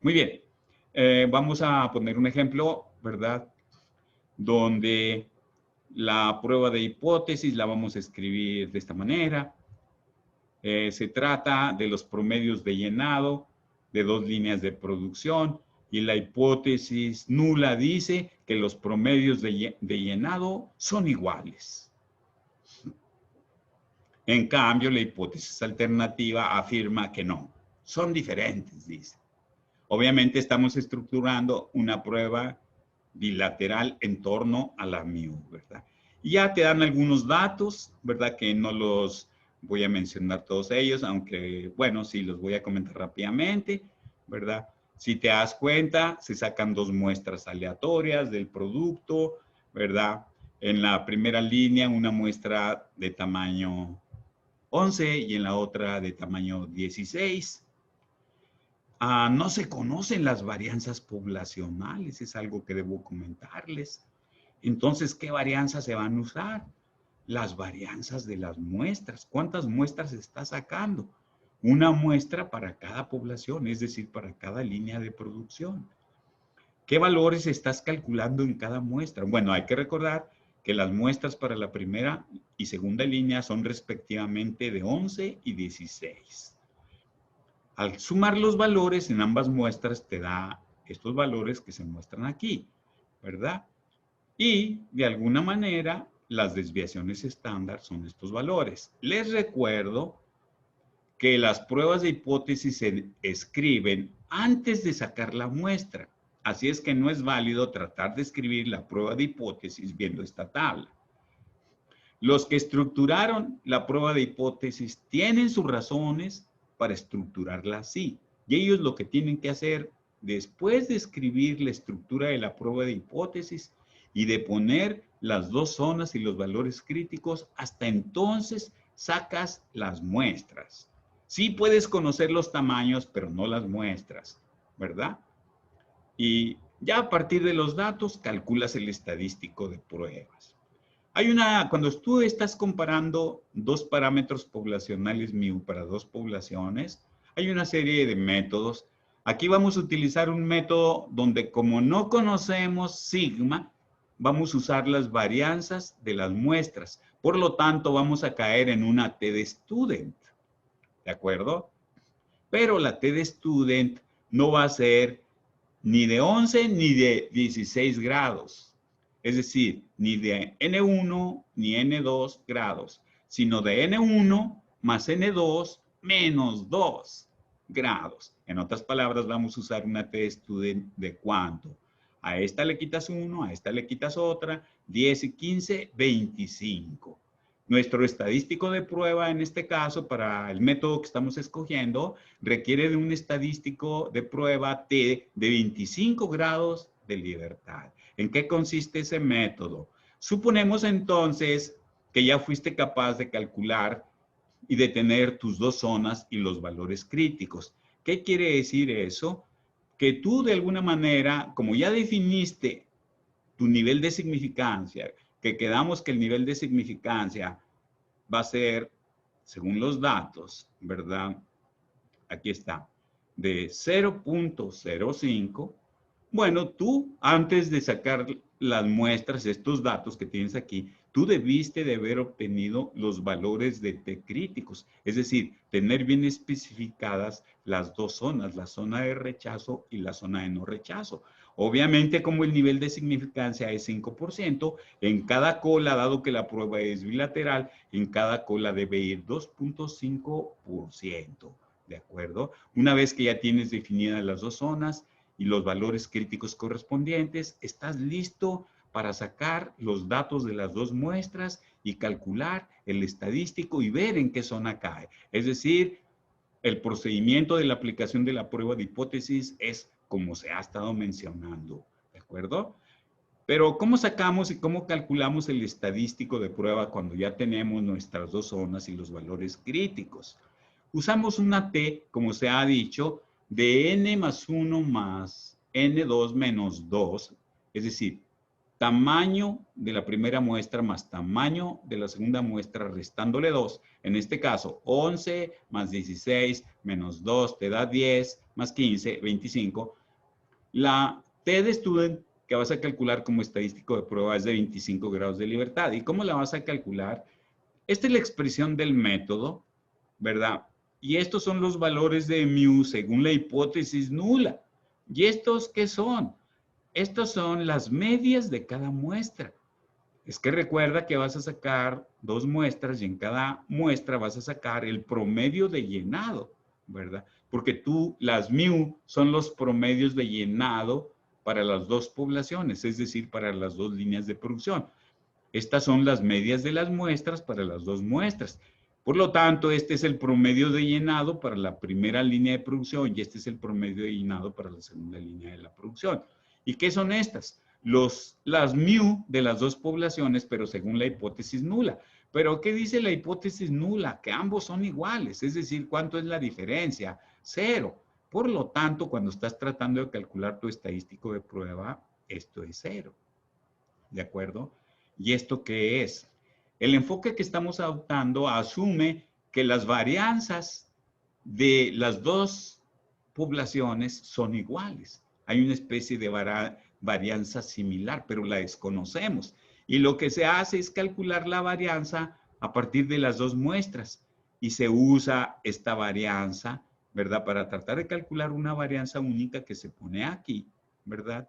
Muy bien, vamos a poner un ejemplo, ¿verdad? Donde la prueba de hipótesis la vamos a escribir de esta manera. Se trata de los promedios de llenado de dos líneas de producción y la hipótesis nula dice que los promedios de llenado son iguales. En cambio, la hipótesis alternativa afirma que no, son diferentes, dice. Obviamente estamos estructurando una prueba bilateral en torno a la mu, ¿verdad? Y ya te dan algunos datos, ¿verdad? Que no los voy a mencionar todos ellos, aunque, bueno, sí los voy a comentar rápidamente, ¿verdad? Si te das cuenta, se sacan dos muestras aleatorias del producto, ¿verdad? En la primera línea, una muestra de tamaño 11 y en la otra de tamaño 16. No se conocen las varianzas poblacionales, es algo que debo comentarles. Entonces, ¿qué varianzas se van a usar? Las varianzas de las muestras. ¿Cuántas muestras se está sacando? Una muestra para cada población, es decir, para cada línea de producción. ¿Qué valores estás calculando en cada muestra? Bueno, hay que recordar que las muestras para la primera y segunda línea son respectivamente de 11 y 16. Al sumar los valores en ambas muestras te da estos valores que se muestran aquí, ¿verdad? Y de alguna manera las desviaciones estándar son estos valores. Les recuerdo que las pruebas de hipótesis se escriben antes de sacar la muestra. Así es que no es válido tratar de escribir la prueba de hipótesis viendo esta tabla. Los que estructuraron la prueba de hipótesis tienen sus razones para estructurarla así. Y ellos lo que tienen que hacer después de escribir la estructura de la prueba de hipótesis y de poner las dos zonas y los valores críticos, hasta entonces sacas las muestras. Sí puedes conocer los tamaños, pero no las muestras, ¿verdad? Y ya a partir de los datos calculas el estadístico de pruebas. Cuando tú estás comparando dos parámetros poblacionales MIU para dos poblaciones, hay una serie de métodos. Aquí vamos a utilizar un método donde, como no conocemos sigma, vamos a usar las varianzas de las muestras. Por lo tanto, vamos a caer en una T de student. ¿De acuerdo? Pero la T de student no va a ser ni de 11 ni de 16 grados. Es decir, ni de N1 ni N2 grados, sino de N1 más N2 menos 2 grados. En otras palabras, vamos a usar una T student de cuánto. A esta le quitas 1, a esta le quitas otra, 10 y 15, 25. Nuestro estadístico de prueba, en este caso, para el método que estamos escogiendo, requiere de un estadístico de prueba T de 25 grados de libertad. ¿En qué consiste ese método? Suponemos entonces que ya fuiste capaz de calcular y de tener tus dos zonas y los valores críticos. ¿Qué quiere decir eso? Que tú de alguna manera, como ya definiste tu nivel de significancia, que quedamos que el nivel de significancia va a ser, según los datos, ¿verdad? Aquí está, de 0.05. Bueno, tú antes de sacar las muestras, estos datos que tienes aquí, tú debiste de haber obtenido los valores de T críticos, es decir, tener bien especificadas las dos zonas, la zona de rechazo y la zona de no rechazo. Obviamente, como el nivel de significancia es 5%, en cada cola, dado que la prueba es bilateral, en cada cola debe ir 2.5%. ¿De acuerdo? Una vez que ya tienes definidas las dos zonas y los valores críticos correspondientes, estás listo para sacar los datos de las dos muestras y calcular el estadístico y ver en qué zona cae. Es decir, el procedimiento de la aplicación de la prueba de hipótesis es como se ha estado mencionando. ¿De acuerdo? Pero ¿cómo sacamos y cómo calculamos el estadístico de prueba cuando ya tenemos nuestras dos zonas y los valores críticos? Usamos una T, como se ha dicho, de n más 1 más n2 menos 2, es decir, tamaño de la primera muestra más tamaño de la segunda muestra restándole 2. En este caso, 11 más 16 menos 2 te da 10, más 15, 25. La T de student que vas a calcular como estadístico de prueba es de 25 grados de libertad. ¿Y cómo la vas a calcular? Esta es la expresión del método, ¿verdad? Y estos son los valores de mu según la hipótesis nula. ¿Y estos qué son? Estos son las medias de cada muestra. Es que recuerda que vas a sacar dos muestras y en cada muestra vas a sacar el promedio de llenado, ¿verdad? Porque las mu son los promedios de llenado para las dos poblaciones, es decir, para las dos líneas de producción. Estas son las medias de las muestras para las dos muestras. Por lo tanto, este es el promedio de llenado para la primera línea de producción y este es el promedio de llenado para la segunda línea de la producción. ¿Y qué son estas? Las mu de las dos poblaciones, pero según la hipótesis nula. ¿Pero qué dice la hipótesis nula? Que ambos son iguales, es decir, ¿cuánto es la diferencia? 0. Por lo tanto, cuando estás tratando de calcular tu estadístico de prueba, esto es 0. ¿De acuerdo? ¿Y esto qué es? El enfoque que estamos adoptando asume que las varianzas de las dos poblaciones son iguales. Hay una especie de varianza similar, pero la desconocemos. Y lo que se hace es calcular la varianza a partir de las dos muestras. Y se usa esta varianza, ¿verdad? Para tratar de calcular una varianza única que se pone aquí, ¿verdad?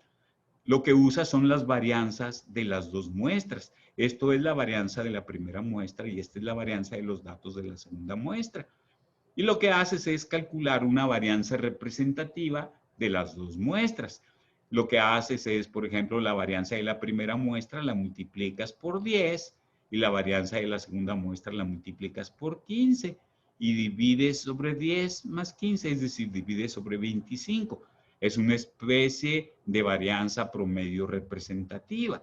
Lo que usa son las varianzas de las dos muestras. Esto es la varianza de la primera muestra y esta es la varianza de los datos de la segunda muestra. Y lo que haces es calcular una varianza representativa de las dos muestras. lo que haces es, por ejemplo, la varianza de la primera muestra la multiplicas por 10 y la varianza de la segunda muestra la multiplicas por 15 y divides sobre 10 más 15, es decir, divides sobre 25. Es una especie de varianza promedio representativa.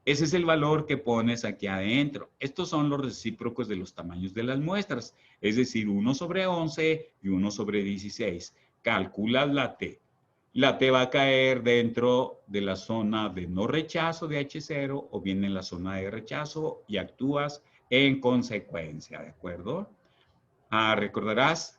Ese es el valor que pones aquí adentro. Estos son los recíprocos de los tamaños de las muestras, es decir, 1 sobre 11 y 1 sobre 16. Calculas la T. La T va a caer dentro de la zona de no rechazo de H0 o bien en la zona de rechazo y actúas en consecuencia, ¿de acuerdo? Recordarás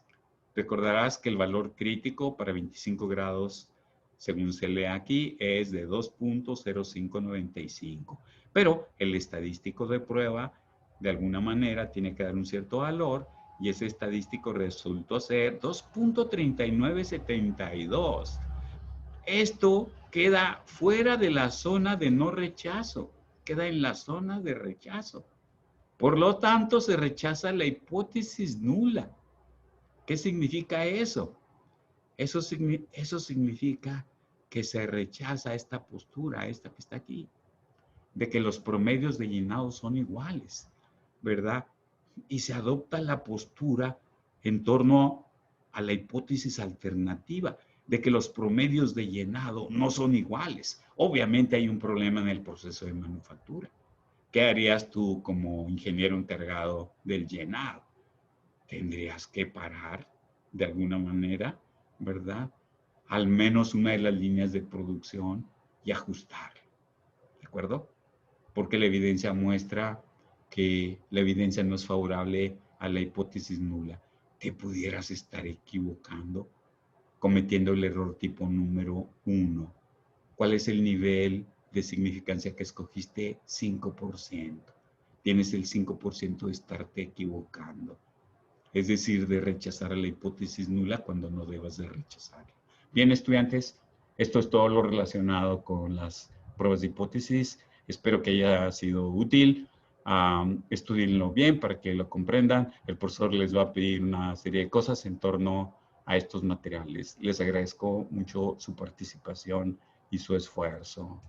que el valor crítico para 25 grados, según se lee aquí, es de 2.0595. Pero el estadístico de prueba, de alguna manera, tiene que dar un cierto valor y ese estadístico resultó ser 2.3972. Esto queda fuera de la zona de no rechazo, queda en la zona de rechazo. Por lo tanto, se rechaza la hipótesis nula. ¿Qué significa eso? Eso significa que se rechaza esta postura, esta que está aquí, de que los promedios de llenado son iguales, ¿verdad? Y se adopta la postura en torno a la hipótesis alternativa de que los promedios de llenado no son iguales. Obviamente hay un problema en el proceso de manufactura. ¿Qué harías tú como ingeniero encargado del llenado? Tendrías que parar de alguna manera, ¿verdad? Al menos una de las líneas de producción y ajustar, ¿de acuerdo? Porque la evidencia muestra que la evidencia no es favorable a la hipótesis nula. Te pudieras estar equivocando, cometiendo el error tipo número 1. ¿Cuál es el nivel de significancia que escogiste? 5%. Tienes el 5% de estarte equivocando. Es decir, de rechazar la hipótesis nula cuando no debas de rechazarla. Bien, estudiantes, esto es todo lo relacionado con las pruebas de hipótesis. Espero que haya sido útil. Estudienlo bien para que lo comprendan. El profesor les va a pedir una serie de cosas en torno a estos materiales. Les agradezco mucho su participación y su esfuerzo.